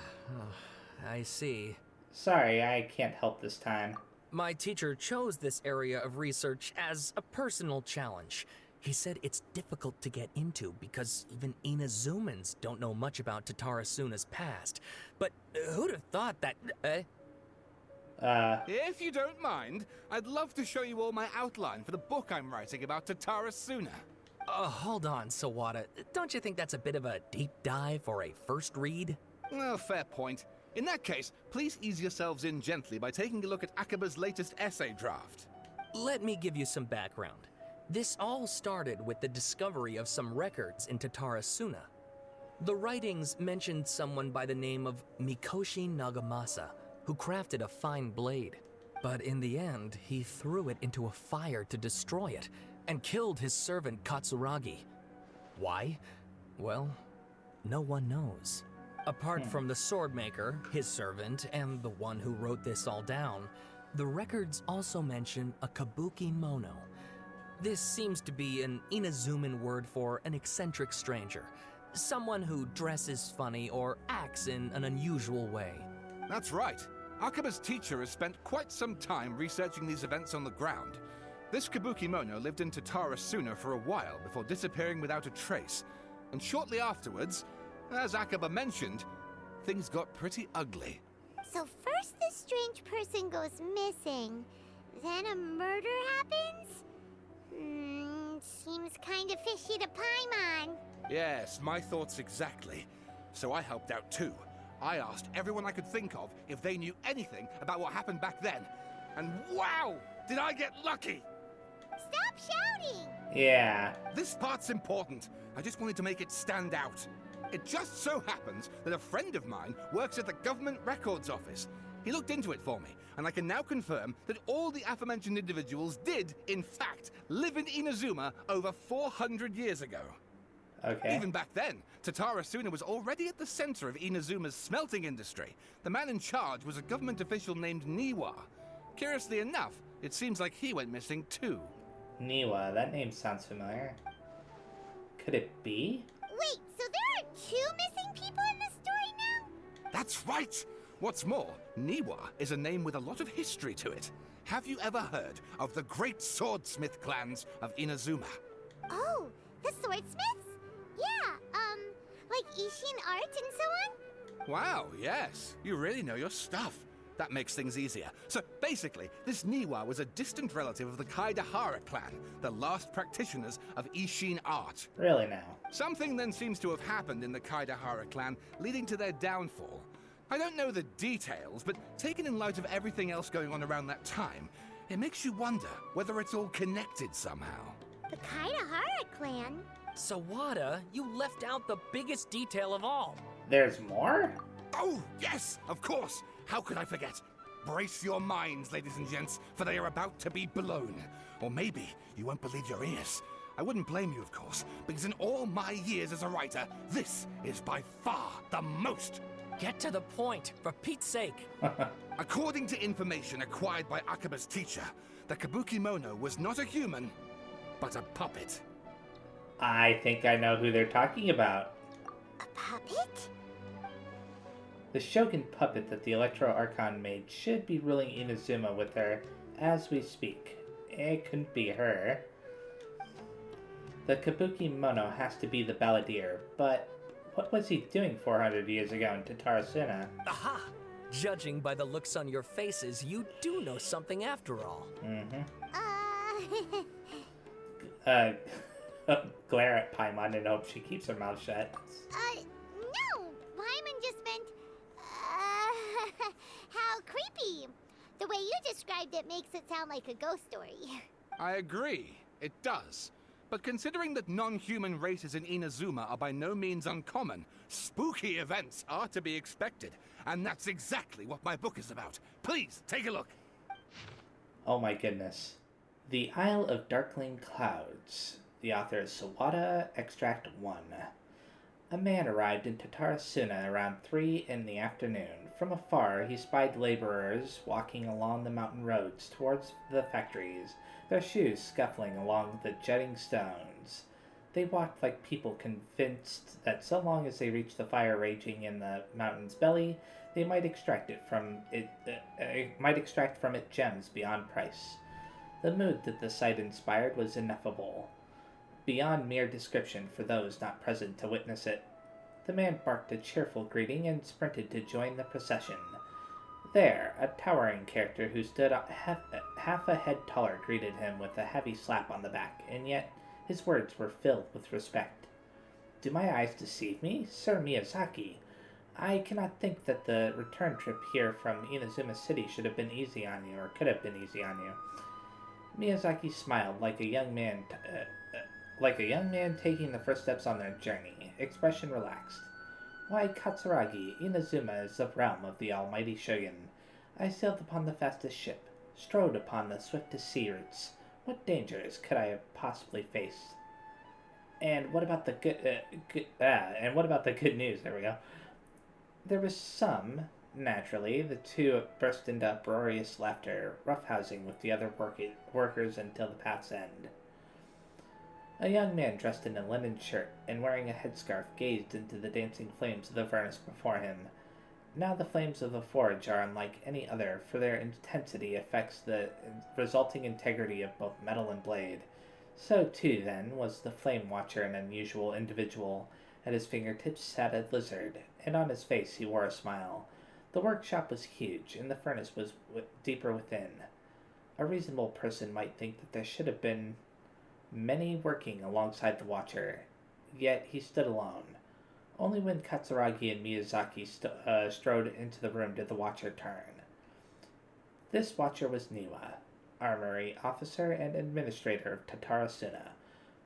I see. Sorry, I can't help this time. My teacher chose this area of research as a personal challenge. He said it's difficult to get into because even Inazumans don't know much about Tatarasuna's past. But who'd have thought that... If you don't mind, I'd love to show you all my outline for the book I'm writing about Tatarasuna. Hold on, Sawada. Don't you think that's a bit of a deep dive or a first read? Well, fair point. In that case, please ease yourselves in gently by taking a look at Akaba's latest essay draft. Let me give you some background. This all started with the discovery of some records in Tatarasuna. The writings mentioned someone by the name of Mikoshi Nagamasa, who crafted a fine blade. But in the end, he threw it into a fire to destroy it, and killed his servant Katsuragi. Why? Well, no one knows. Apart from the swordmaker, his servant, and the one who wrote this all down, the records also mention a Kabuki Mono. This seems to be an Inazuman word for an eccentric stranger, someone who dresses funny or acts in an unusual way. That's right. Akaba's teacher has spent quite some time researching these events on the ground. This Kabuki Mono lived in Tatarasuna for a while before disappearing without a trace. And shortly afterwards, as Akaba mentioned, things got pretty ugly. So first this strange person goes missing, then a murder happens? Seems kind of fishy to Paimon. Yes, my thoughts exactly. So I helped out too. I asked everyone I could think of if they knew anything about what happened back then. And wow, did I get lucky! Stop shouting! Yeah. This part's important. I just wanted to make it stand out. It just so happens that a friend of mine works at the government records office. He looked into it for me, and I can now confirm that all the aforementioned individuals did, in fact, live in Inazuma over 400 years ago. Okay. Even back then, Tatarasuna was already at the center of Inazuma's smelting industry. The man in charge was a government official named Niwa. Curiously enough, it seems like he went missing too. Niwa, that name sounds familiar. Could it be? Wait, so there are 2 missing people in this story now? That's right! What's more, Niwa is a name with a lot of history to it. Have you ever heard of the great swordsmith clans of Inazuma? Oh, the swordsmiths? Yeah, like Ishin art and so on? Wow, yes. You really know your stuff. That makes things easier. So basically, this Niwa was a distant relative of the Kaidahara clan, the last practitioners of Ishin art. Really now? Something then seems to have happened in the Kaidahara clan, leading to their downfall. I don't know the details, but taken in light of everything else going on around that time, it makes you wonder whether it's all connected somehow. The Kaidahara clan? Sawada, you left out the biggest detail of all. There's more? Oh, yes, of course. How could I forget? Brace your minds, ladies and gents, for they are about to be blown. Or maybe you won't believe your ears. I wouldn't blame you, of course, because in all my years as a writer, this is by far the most. Get to the point, for Pete's sake. According to information acquired by Akaba's teacher, the Kabuki Mono was not a human, but a puppet. I think I know who they're talking about. A puppet? The Shogun puppet that the Electro Archon made should be ruling Inazuma with her as we speak. It couldn't be her. The Kabuki Mono has to be the balladeer, but what was he doing 400 years ago in Tatarasuna? Aha! Judging by the looks on your faces, you do know something after all. Glare at Paimon and hope she keeps her mouth shut. No! Paimon just meant, how creepy. The way you described it makes it sound like a ghost story. I agree, it does. But considering that non-human races in Inazuma are by no means uncommon, spooky events are to be expected. And that's exactly what my book is about. Please, take a look. Oh my goodness. The Isle of Darkling Clouds. The author is Sawada, Extract 1. A man arrived in Tatarasuna around 3 in the afternoon. From afar, he spied laborers walking along the mountain roads towards the factories, their shoes scuffling along the jutting stones. They walked like people convinced that so long as they reached the fire raging in the mountain's belly, they might extract from it gems beyond price. The mood that the sight inspired was ineffable, beyond mere description for those not present to witness it. The man barked a cheerful greeting and sprinted to join the procession. There, a towering character who stood half a head taller greeted him with a heavy slap on the back, and yet his words were filled with respect. Do my eyes deceive me? Sir Miyazaki, I cannot think that the return trip here from Inazuma City should have been easy on you, or could have been easy on you. Miyazaki smiled like a young man taking the first steps on their journey, expression relaxed. Why, Katsuragi, Inazuma is the realm of the almighty Shogun. I sailed upon the fastest ship, strode upon the swiftest sea routes. What dangers could I have possibly faced? And what about the good news? There we go. There was some. Naturally, the two burst into uproarious laughter, roughhousing with the other workers until the path's end. A young man dressed in a linen shirt and wearing a headscarf gazed into the dancing flames of the furnace before him. Now the flames of the forge are unlike any other, for their intensity affects the resulting integrity of both metal and blade. So too, then, was the flame watcher an unusual individual. At his fingertips sat a lizard, and on his face he wore a smile. The workshop was huge, and the furnace was deeper within. A reasonable person might think that there should have been many working alongside the watcher, yet he stood alone. Only when Katsuragi and Miyazaki strode into the room did the watcher turn. This watcher was Niwa, armory officer and administrator of Tatarasuna.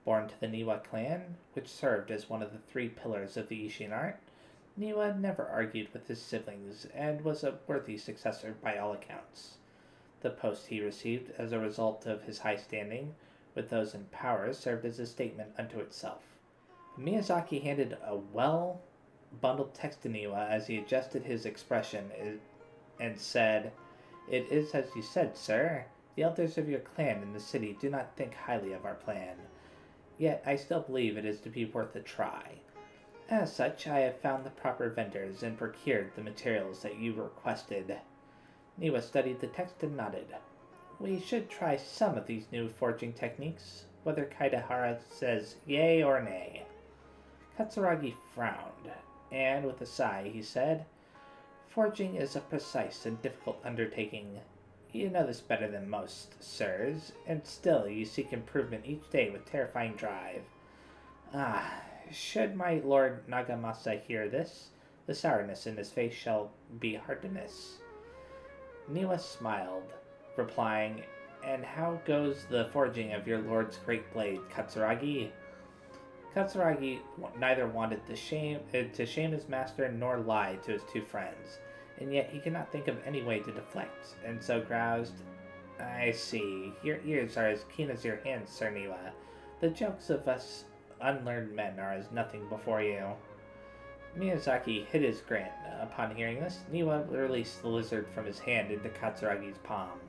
Born to the Niwa clan, which served as one of the 3 pillars of the Ishin art, Niwa never argued with his siblings and was a worthy successor by all accounts. The post he received as a result of his high standing with those in power served as a statement unto itself. Miyazaki handed a well-bundled text to Niwa as he adjusted his expression and said, "It is as you said, sir. The elders of your clan in the city do not think highly of our plan. Yet I still believe it is to be worth a try. As such, I have found the proper vendors and procured the materials that you requested." Niwa studied the text and nodded. "We should try some of these new forging techniques, whether Kaidahara says yay or nay." Katsuragi frowned, and with a sigh he said, "Forging is a precise and difficult undertaking. You know this better than most, sirs, and still you seek improvement each day with terrifying drive. Ah, should my lord Nagamasa hear this, The sourness in his face shall be hard to miss. Niwa smiled, replying, "And how goes the forging of your lord's great blade, Katsuragi?" Katsuragi neither wanted to shame his master nor lie to his two friends, and yet he could not think of any way to deflect, and so groused, "I see. Your ears are as keen as your hands, Sir Niwa. The jokes of us unlearned men are as nothing before you." Miyazaki hid his grin. Upon hearing this, Niwa released the lizard from his hand into Katsuragi's palm.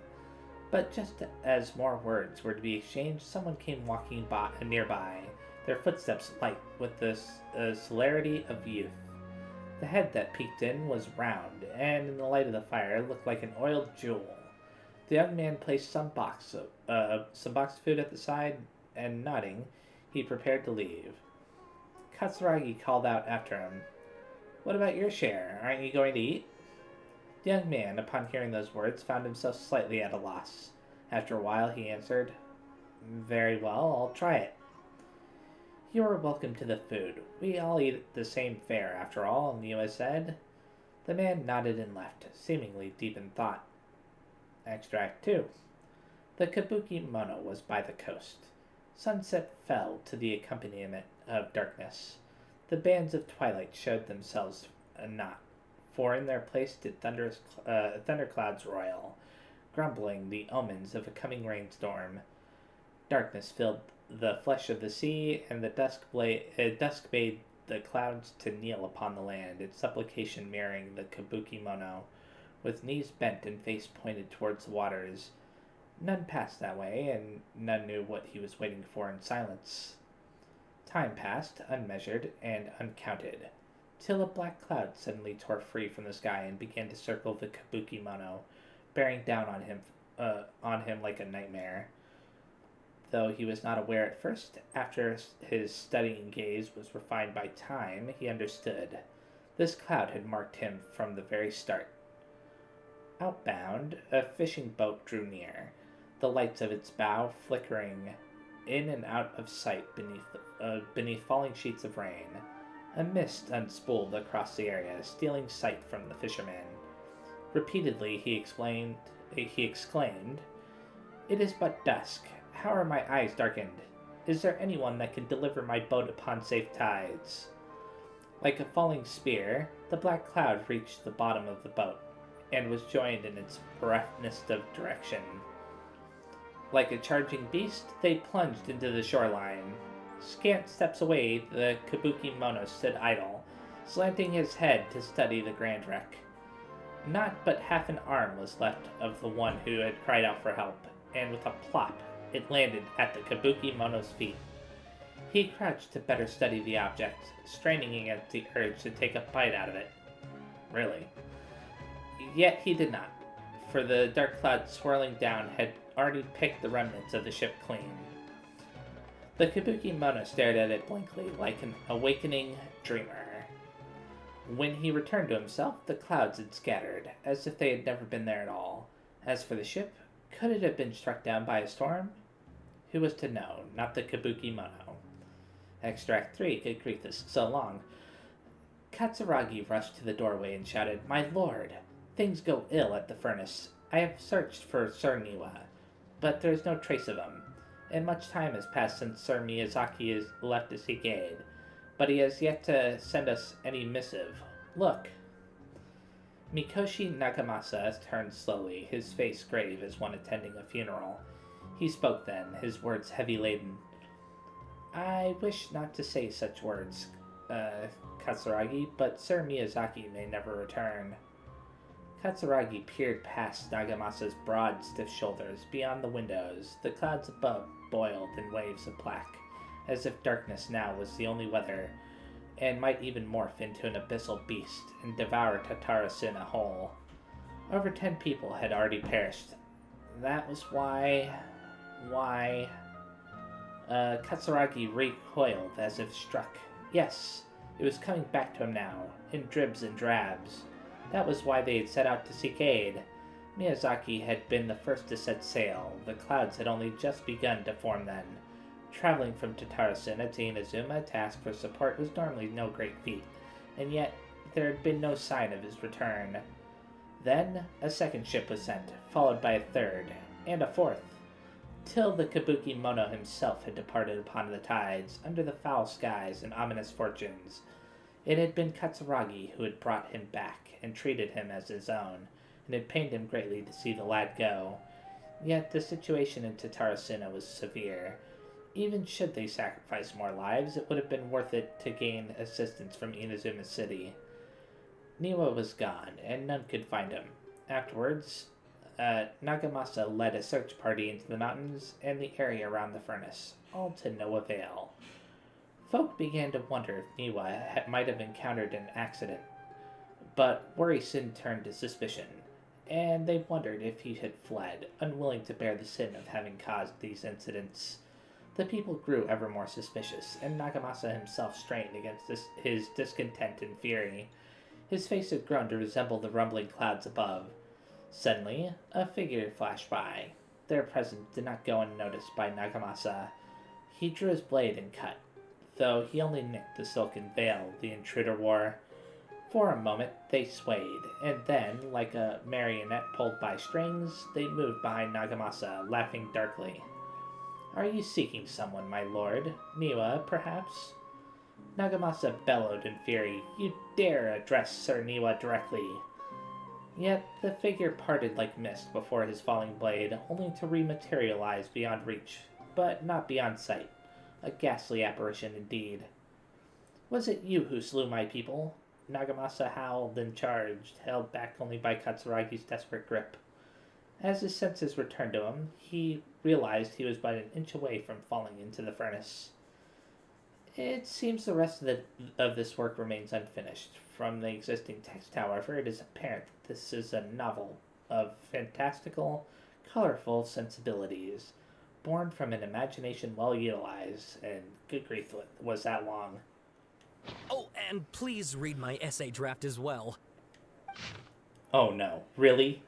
But just as more words were to be exchanged, someone came walking nearby, their footsteps light with the celerity of youth. The head that peeked in was round, and in the light of the fire looked like an oiled jewel. The young man placed some box of food at the side, and nodding, he prepared to leave. Katsuragi called out after him, "What about your share? Aren't you going to eat?" The young man, upon hearing those words, found himself slightly at a loss. After a while, he answered, "Very well, I'll try it." "You are welcome to the food. We all eat the same fare, after all," Niwa said. The man nodded and left, seemingly deep in thought. Extract 2. The Kabuki Mono was by the coast. Sunset fell to the accompaniment of darkness. The bands of twilight showed themselves not, for in their place did thunderclouds roil, grumbling the omens of a coming rainstorm. Darkness filled the flesh of the sea, and the dusk bade the clouds to kneel upon the land, its supplication mirroring the Kabuki Mono, with knees bent and face pointed towards the waters. None passed that way, and none knew what he was waiting for in silence. Time passed, unmeasured and uncounted, till a black cloud suddenly tore free from the sky and began to circle the Kabuki Mono, bearing down on him like a nightmare. Though he was not aware at first, after his studying gaze was refined by time, he understood. This cloud had marked him from the very start. Outbound, a fishing boat drew near, the lights of its bow flickering in and out of sight beneath falling sheets of rain. A mist unspooled across the area, stealing sight from the fisherman. Repeatedly he exclaimed, "It is but dusk. How are my eyes darkened? Is there anyone that can deliver my boat upon safe tides?" Like a falling spear, the black cloud reached the bottom of the boat, and was joined in its bereftness of direction. Like a charging beast, they plunged into the shoreline. Scant steps away, the Kabuki Mono stood idle, slanting his head to study the grand wreck. Not but half an arm was left of the one who had cried out for help, and with a plop, it landed at the Kabuki Mono's feet. He crouched to better study the object, straining against the urge to take a bite out of it. Really. Yet he did not, for the dark cloud swirling down had already picked the remnants of the ship clean. The Kabuki Mono stared at it blankly, like an awakening dreamer. When he returned to himself, the clouds had scattered, as if they had never been there at all. As for the ship, could it have been struck down by a storm? Who was to know? Not the Kabuki Mono. Extract 3. Good grief, this is so long. Katsuragi rushed to the doorway and shouted, "My lord! Things go ill at the furnace. I have searched for Sir Niwa, but there is no trace of him, and much time has passed since Sir Miyazaki has left to seek aid, but he has yet to send us any missive. Look." Mikoshi Nagamasa turned slowly, his face grave as one attending a funeral. He spoke then, his words heavy-laden. "I wish not to say such words, Katsuragi, but Sir Miyazaki may never return." Katsuragi peered past Nagamasa's broad, stiff shoulders, beyond the windows. The clouds above boiled in waves of black, as if darkness now was the only weather, and might even morph into an abyssal beast and devour Tatarasin whole. Over 10 people had already perished. That was why... Katsuragi recoiled as if struck. Yes, it was coming back to him now, in dribs and drabs. That was why they had set out to seek aid. Miyazaki had been the first to set sail. The clouds had only just begun to form then. Traveling from Tatarasin to Inazuma to ask for support was normally no great feat, and yet there had been no sign of his return. Then, a second ship was sent, followed by a third, and a fourth, till the Kabuki Mono himself had departed upon the tides, under the foul skies and ominous fortunes. It had been Katsuragi who had brought him back, and treated him as his own, and it pained him greatly to see the lad go. Yet the situation in Tatarasuna was severe. Even should they sacrifice more lives, it would have been worth it to gain assistance from Inazuma City. Niwa was gone, and none could find him. Afterwards, Nagamasa led a search party into the mountains and the area around the furnace, all to no avail. Folk began to wonder if Niwa might have encountered an accident, but worry soon turned to suspicion, and they wondered if he had fled, unwilling to bear the sin of having caused these incidents. The people grew ever more suspicious, and Nagamasa himself strained against his discontent and fury. His face had grown to resemble the rumbling clouds above. Suddenly, a figure flashed by. Their presence did not go unnoticed by Nagamasa. He drew his blade and cut, though he only nicked the silken veil the intruder wore. For a moment they swayed, and then, like a marionette pulled by strings, they moved behind Nagamasa, laughing darkly. "Are you seeking someone, my lord? Niwa, perhaps?" Nagamasa bellowed in fury. "You dare address Sir Niwa directly!" Yet the figure parted like mist before his falling blade, only to rematerialize beyond reach, but not beyond sight. A ghastly apparition indeed. "Was it you who slew my people?" Nagamasa howled and charged, held back only by Katsuragi's desperate grip. As his senses returned to him, he realized he was but an inch away from falling into the furnace. It seems the rest of this work remains unfinished. From the existing text, however, it is apparent that this is a novel of fantastical, colorful sensibilities, born from an imagination well utilized, and good grief, was that long. Oh, and please read my essay draft as well. Oh no, really?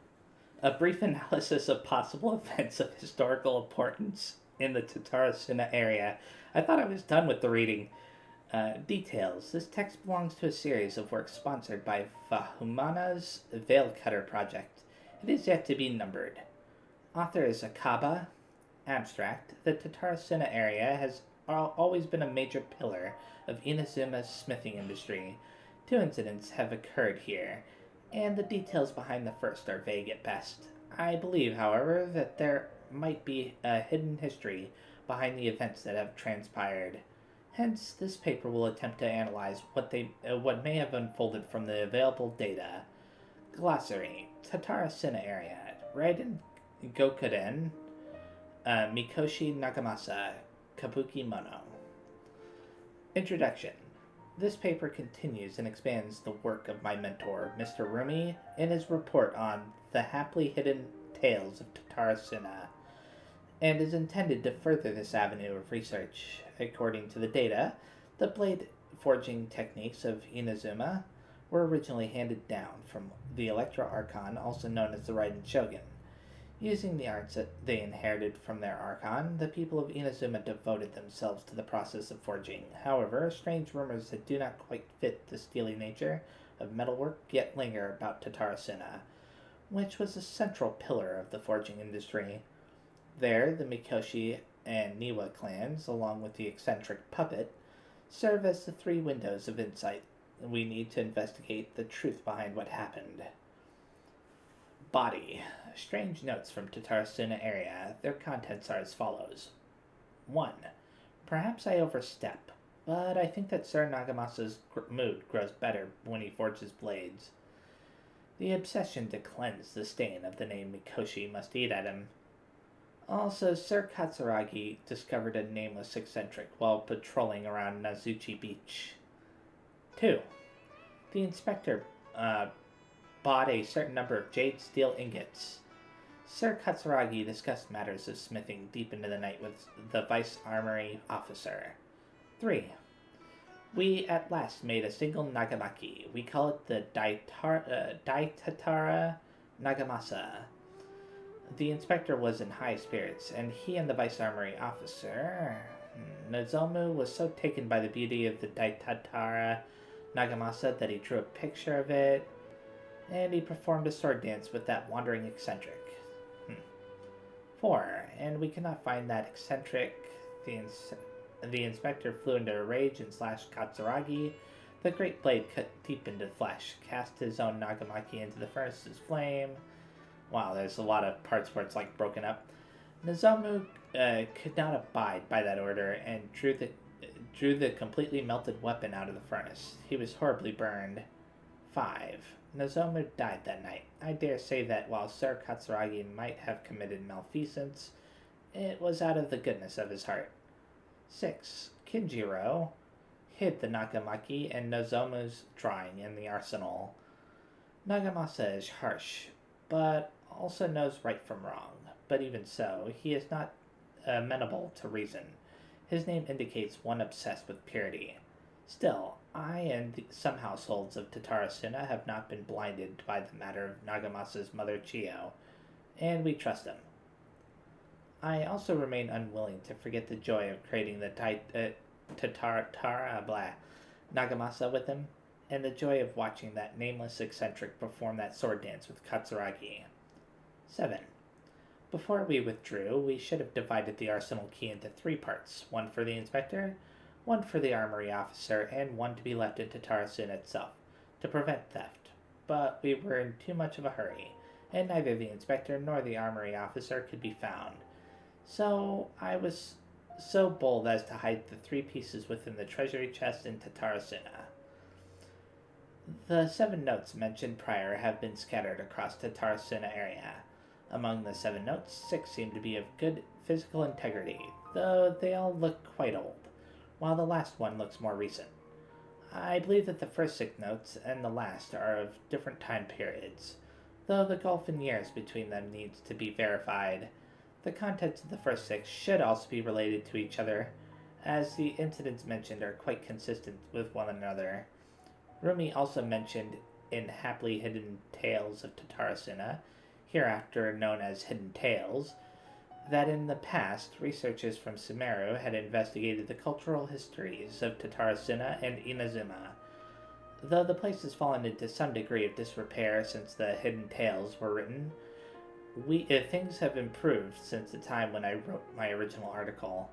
A brief analysis of possible events of historical importance in the Tatarasuna area. I thought I was done with the reading. Details. This text belongs to a series of works sponsored by Fahumana's Veil Cutter Project. It is yet to be numbered. Author is Akaba. Abstract. The Tatarasuna area has always been a major pillar of Inazuma's smithing industry. 2 incidents have occurred here, and the details behind the first are vague at best. I believe, however, that there might be a hidden history behind the events that have transpired. Hence, this paper will attempt to analyze what may have unfolded from the available data. Glossary. Tatarasuna area. Raiden Gokuden, Mikoshi Nagamasa, Kabuki Mono. Introduction. This paper continues and expands the work of my mentor, Mr. Rumi, in his report on the haply hidden tales of Tatarasuna, and is intended to further this avenue of research. According to the data, the blade forging techniques of Inazuma were originally handed down from the Electro Archon, also known as the Raiden Shogun. Using the arts that they inherited from their Archon, the people of Inazuma devoted themselves to the process of forging. However, strange rumors that do not quite fit the steely nature of metalwork yet linger about Tatarasuna, which was a central pillar of the forging industry. There, the Mikoshi and Niwa clans, along with the eccentric puppet, serve as the 3 windows of insight we need to investigate the truth behind what happened. Body. Strange notes from Tatarasuna area. Their contents are as follows. 1. Perhaps I overstep, but I think that Sir Nagamasa's mood grows better when he forges blades. The obsession to cleanse the stain of the name Mikoshi must eat at him. Also, Sir Katsuragi discovered a nameless eccentric while patrolling around Nazuchi Beach. 2. The inspector bought a certain number of jade steel ingots. Sir Katsuragi discussed matters of smithing deep into the night with the vice armory officer. 3. We at last made a single nagamaki. We call it the Daitatara Nagamasa. The inspector was in high spirits, and he and the vice armory officer, Nozomu, was so taken by the beauty of the Daitatara Nagamasa that he drew a picture of it, and he performed a sword dance with that wandering eccentric. 4. And we cannot find that eccentric. The inspector flew into a rage and slashed Katsuragi. The great blade cut deep into flesh, cast his own Nagamaki into the furnace's flame. Wow, there's a lot of parts where it's like broken up. Nozomu could not abide by that order and drew the completely melted weapon out of the furnace. He was horribly burned. 5. Nozomu died that night. I dare say that while Sir Katsuragi might have committed malfeasance, it was out of the goodness of his heart. 6. Kinjiro hid the Nagamaki and Nozomu's drawing in the arsenal. Nagamasa is harsh, but also knows right from wrong. But even so, he is not amenable to reason. His name indicates one obsessed with purity. Still, I and some households of Tatarasuna have not been blinded by the matter of Nagamasa's mother Chiyo, and we trust him. I also remain unwilling to forget the joy of creating the Nagamasa with him, and the joy of watching that nameless eccentric perform that sword dance with Katsuragi. 7. Before we withdrew, we should have divided the arsenal key into 3 parts, one for the inspector, one for the armory officer, and one to be left in Tatarasuna itself, to prevent theft. But we were in too much of a hurry, and neither the inspector nor the armory officer could be found. So I was so bold as to hide the 3 pieces within the treasury chest in Tatarasuna. The 7 notes mentioned prior have been scattered across Tatarasuna area. Among the 7 notes, 6 seem to be of good physical integrity, though they all look quite old, while the last one looks more recent. I believe that the first 6 notes and the last are of different time periods, though the gulf in years between them needs to be verified. The contents of the first 6 should also be related to each other, as the incidents mentioned are quite consistent with one another. Rumi also mentioned in Happily Hidden Tales of Tatarasuna, hereafter known as Hidden Tales, that in the past, researchers from Sumeru had investigated the cultural histories of Tatarasuna and Inazuma. Though the place has fallen into some degree of disrepair since the Hidden Tales were written, things have improved since the time when I wrote my original article.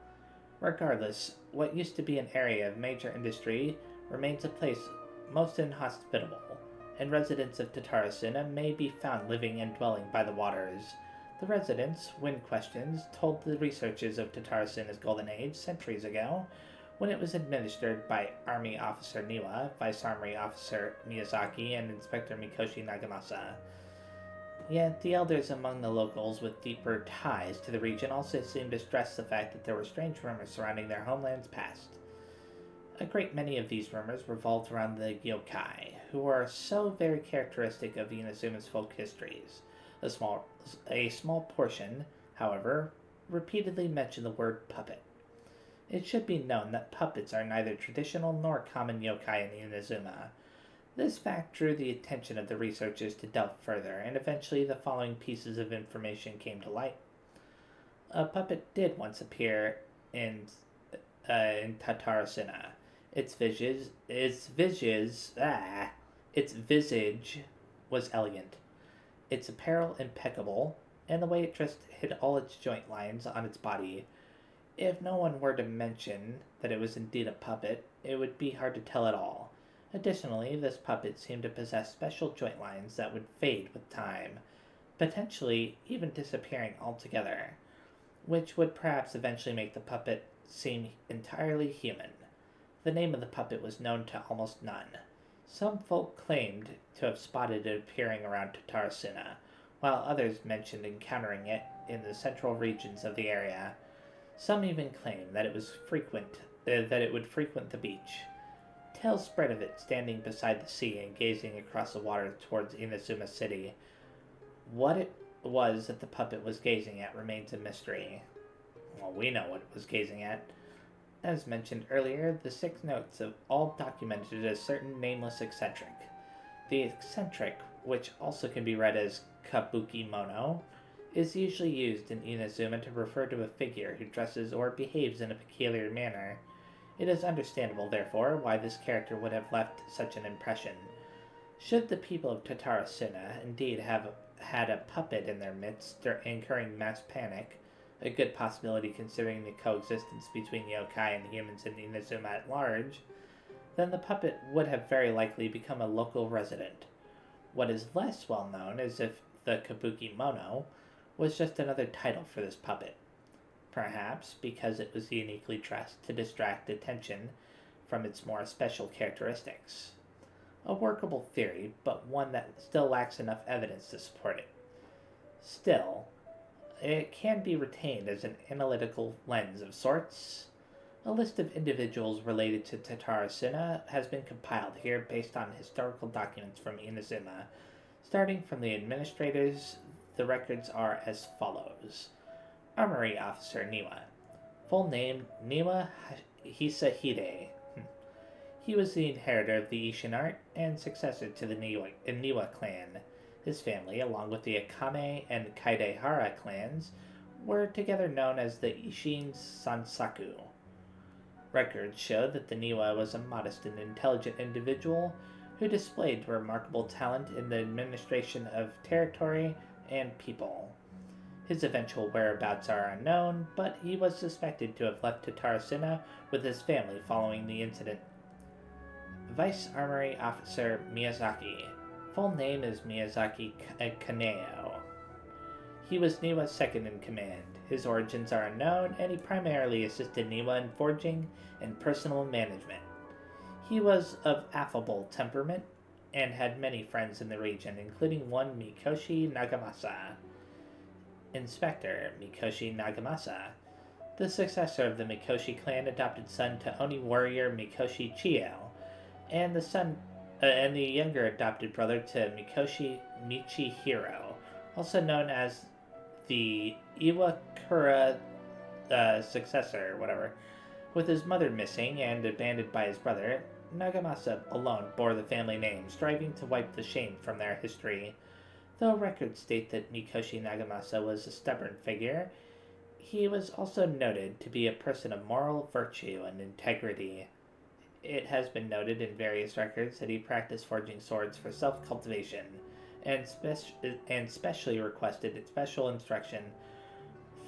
Regardless, what used to be an area of major industry remains a place most inhospitable, and residents of Tatarasuna may be found living and dwelling by the waters. The residents, when questioned, told the researchers of Tatarasuna's golden age centuries ago, when it was administered by Army Officer Niwa, Vice Armory Officer Miyazaki, and Inspector Mikoshi Nagamasa. Yet the elders among the locals with deeper ties to the region also seemed to stress the fact that there were strange rumors surrounding their homeland's past. A great many of these rumors revolved around the yokai, who are so very characteristic of Inazuma's folk histories. A small portion, however, repeatedly mentioned the word puppet. It should be known that puppets are neither traditional nor common yokai in Inazuma. This fact drew the attention of the researchers to delve further, and eventually the following pieces of information came to light. A puppet did once appear in Tatarasuna. Its visage was elegant, its apparel impeccable, and the way it dressed hid all its joint lines on its body. If no one were to mention that it was indeed a puppet, it would be hard to tell at all. Additionally, this puppet seemed to possess special joint lines that would fade with time, potentially even disappearing altogether, which would perhaps eventually make the puppet seem entirely human. The name of the puppet was known to almost none. Some folk claimed to have spotted it appearing around Tatarasuna, while others mentioned encountering it in the central regions of the area. Some even claimed that it would frequent the beach. Tales spread of it standing beside the sea and gazing across the water towards Inazuma City. What it was that the puppet was gazing at remains a mystery. Well, we know what it was gazing at. As mentioned earlier, the 6 notes have all documented a certain nameless eccentric. The eccentric, which also can be read as kabuki mono, is usually used in Inazuma to refer to a figure who dresses or behaves in a peculiar manner. It is understandable, therefore, why this character would have left such an impression. Should the people of Tatarasuna indeed have had a puppet in their midst incurring mass panic, a good possibility considering the coexistence between yokai and humans in Inazuma at large, then the puppet would have very likely become a local resident. What is less well known is if the Kabuki Mono was just another title for this puppet, perhaps because it was uniquely dressed to distract attention from its more special characteristics. A workable theory, but one that still lacks enough evidence to support it. Still, it can be retained as an analytical lens of sorts. A list of individuals related to Tatarasuna has been compiled here based on historical documents from Inazuma. Starting from the administrators, the records are as follows. Armory Officer Niwa. Full name, Niwa Hisahide. He was the inheritor of the Ishin art and successor to the Niwa clan. His family, along with the Akame and Kaidehara clans, were together known as the Ishin Sansaku. Records show that the Niwa was a modest and intelligent individual who displayed remarkable talent in the administration of territory and people. His eventual whereabouts are unknown, but he was suspected to have left Tatarasuna with his family following the incident. Vice Armory Officer Miyazaki. Full name is Miyazaki Kaneo. He was Niwa's second in command. His origins are unknown, and he primarily assisted Niwa in forging and personal management. He was of affable temperament and had many friends in the region, including one Mikoshi Nagamasa. Inspector Mikoshi Nagamasa, the successor of the Mikoshi clan, adopted son to Oni warrior Mikoshi Chiyo, and the younger adopted brother to Mikoshi Michihiro, also known as the Iwakura successor, whatever. With his mother missing and abandoned by his brother, Nagamasa alone bore the family name, striving to wipe the shame from their history. Though records state that Mikoshi Nagamasa was a stubborn figure, he was also noted to be a person of moral virtue and integrity. It has been noted in various records that he practiced forging swords for self-cultivation, and specially requested special instruction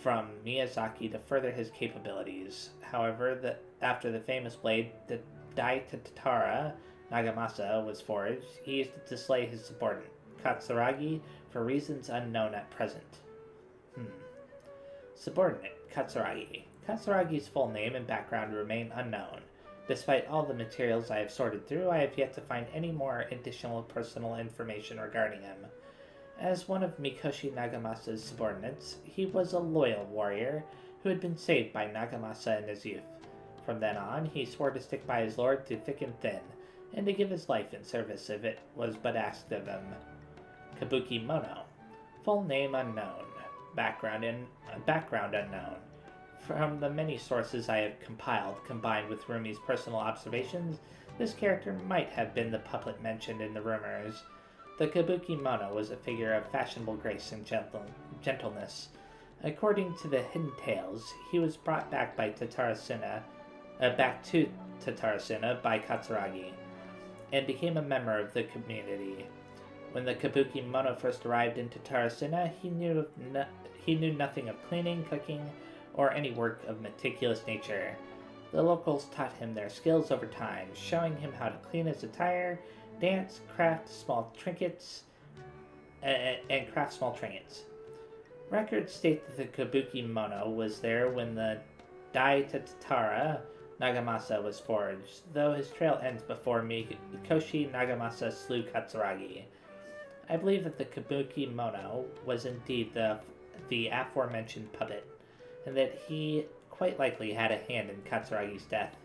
from Miyazaki to further his capabilities. However, after the famous blade, the Dai Tatara Nagamasa, was forged, he used it to slay his subordinate, Katsuragi, for reasons unknown at present. Subordinate, Katsuragi. Katsuragi's full name and background remain unknown. Despite all the materials I have sorted through, I have yet to find any more additional personal information regarding him. As one of Mikoshi Nagamasa's subordinates, he was a loyal warrior who had been saved by Nagamasa in his youth. From then on, he swore to stick by his lord through thick and thin, and to give his life in service if it was but asked of him. Kabuki Mono. Full name unknown. Background unknown. From the many sources I have compiled, combined with Rumi's personal observations, this character might have been the puppet mentioned in the rumors. The Kabuki Mono was a figure of fashionable grace and gentleness. According to the hidden tales, he was brought back to Tatarasuna by Katsuragi, and became a member of the community. When the Kabuki Mono first arrived in Tatarasuna, he knew nothing of cleaning, cooking, or any work of meticulous nature. The locals taught him their skills over time, showing him how to clean his attire, dance, craft small trinkets. Records state that the Kabuki Mono was there when the Dai Tatara Nagamasa was forged, though his trail ends before Mikoshi Nagamasa slew Katsuragi. I believe that the Kabuki Mono was indeed the aforementioned puppet, and that he quite likely had a hand in Katsuragi's death.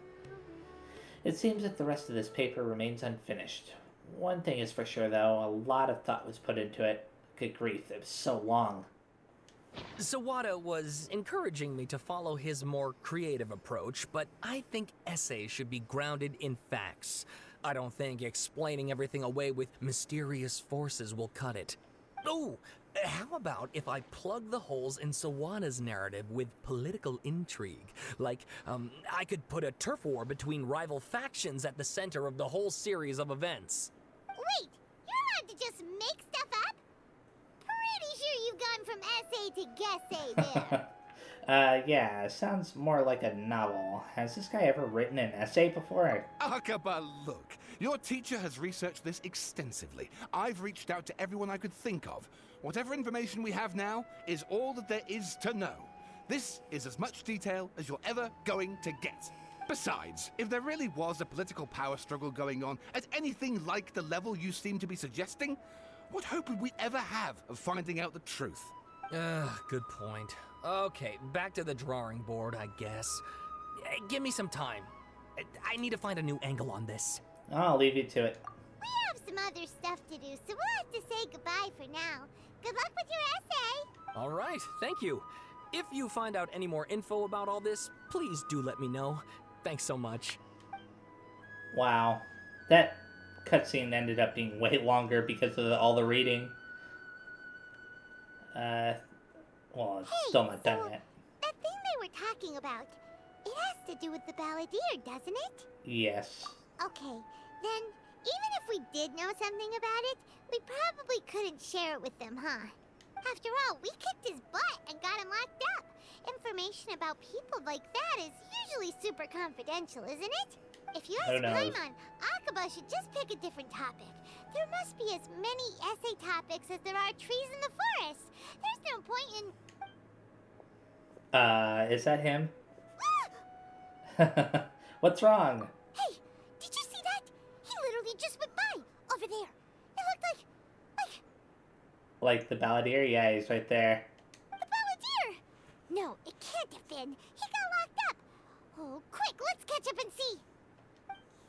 It seems that the rest of this paper remains unfinished. One thing is for sure, though, a lot of thought was put into it. Good grief, it was so long. Sawada was encouraging me to follow his more creative approach, but I think essays should be grounded in facts. I don't think explaining everything away with mysterious forces will cut it. Oh, How about if I plug the holes in Sawana's narrative with political intrigue? Like, I could put a turf war between rival factions at the center of the whole series of events. Wait, you're allowed to just make stuff up? Pretty sure you've gone from essay to guessay there. Yeah, sounds more like a novel. Has this guy ever written an essay before? Akaba, look. Your teacher has researched this extensively. I've reached out to everyone I could think of. Whatever information we have now is all that there is to know. This is as much detail as you're ever going to get. Besides, if there really was a political power struggle going on at anything like the level you seem to be suggesting, what hope would we ever have of finding out the truth? Good point. Okay, back to the drawing board, I guess. Give me some time. I need to find a new angle on this. I'll leave you to it. We have some other stuff to do, so we'll have to say goodbye for now. Good luck with your essay! All right, thank you. If you find out any more info about all this, please do let me know. Thanks so much. Wow. That cutscene ended up being way longer because of all the reading. Well, it's still not done yet. That thing they were talking about, it has to do with the balladeer, doesn't it? Yes. Okay, then, even if we did know something about it, we probably couldn't share it with them, huh? After all, we kicked his butt and got him locked up. Information about people like that is usually super confidential, isn't it? If you ask Paimon, Akaba should just pick a different topic. There must be as many essay topics as there are trees in the forest. There's no point in... Is that him? What's wrong? Hey, did you see that? He literally just went by, over there. It looked like... Like the balladeer? Yeah, he's right there. The balladeer! No, it can't have been. He got locked up. Oh, quick, let's catch up and see.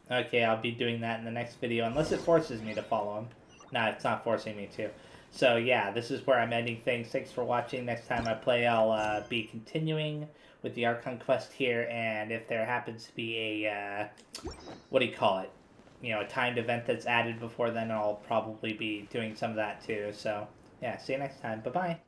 Okay, I'll be doing that in the next video, unless it forces me to follow him. Nah, it's not forcing me to. So yeah, this is where I'm ending things. Thanks for watching. Next time I play, I'll be continuing with the Archon quest here, and if there happens to be a, what do you call it? You know, a timed event that's added before then, I'll probably be doing some of that too. So yeah, see you next time. Bye-bye.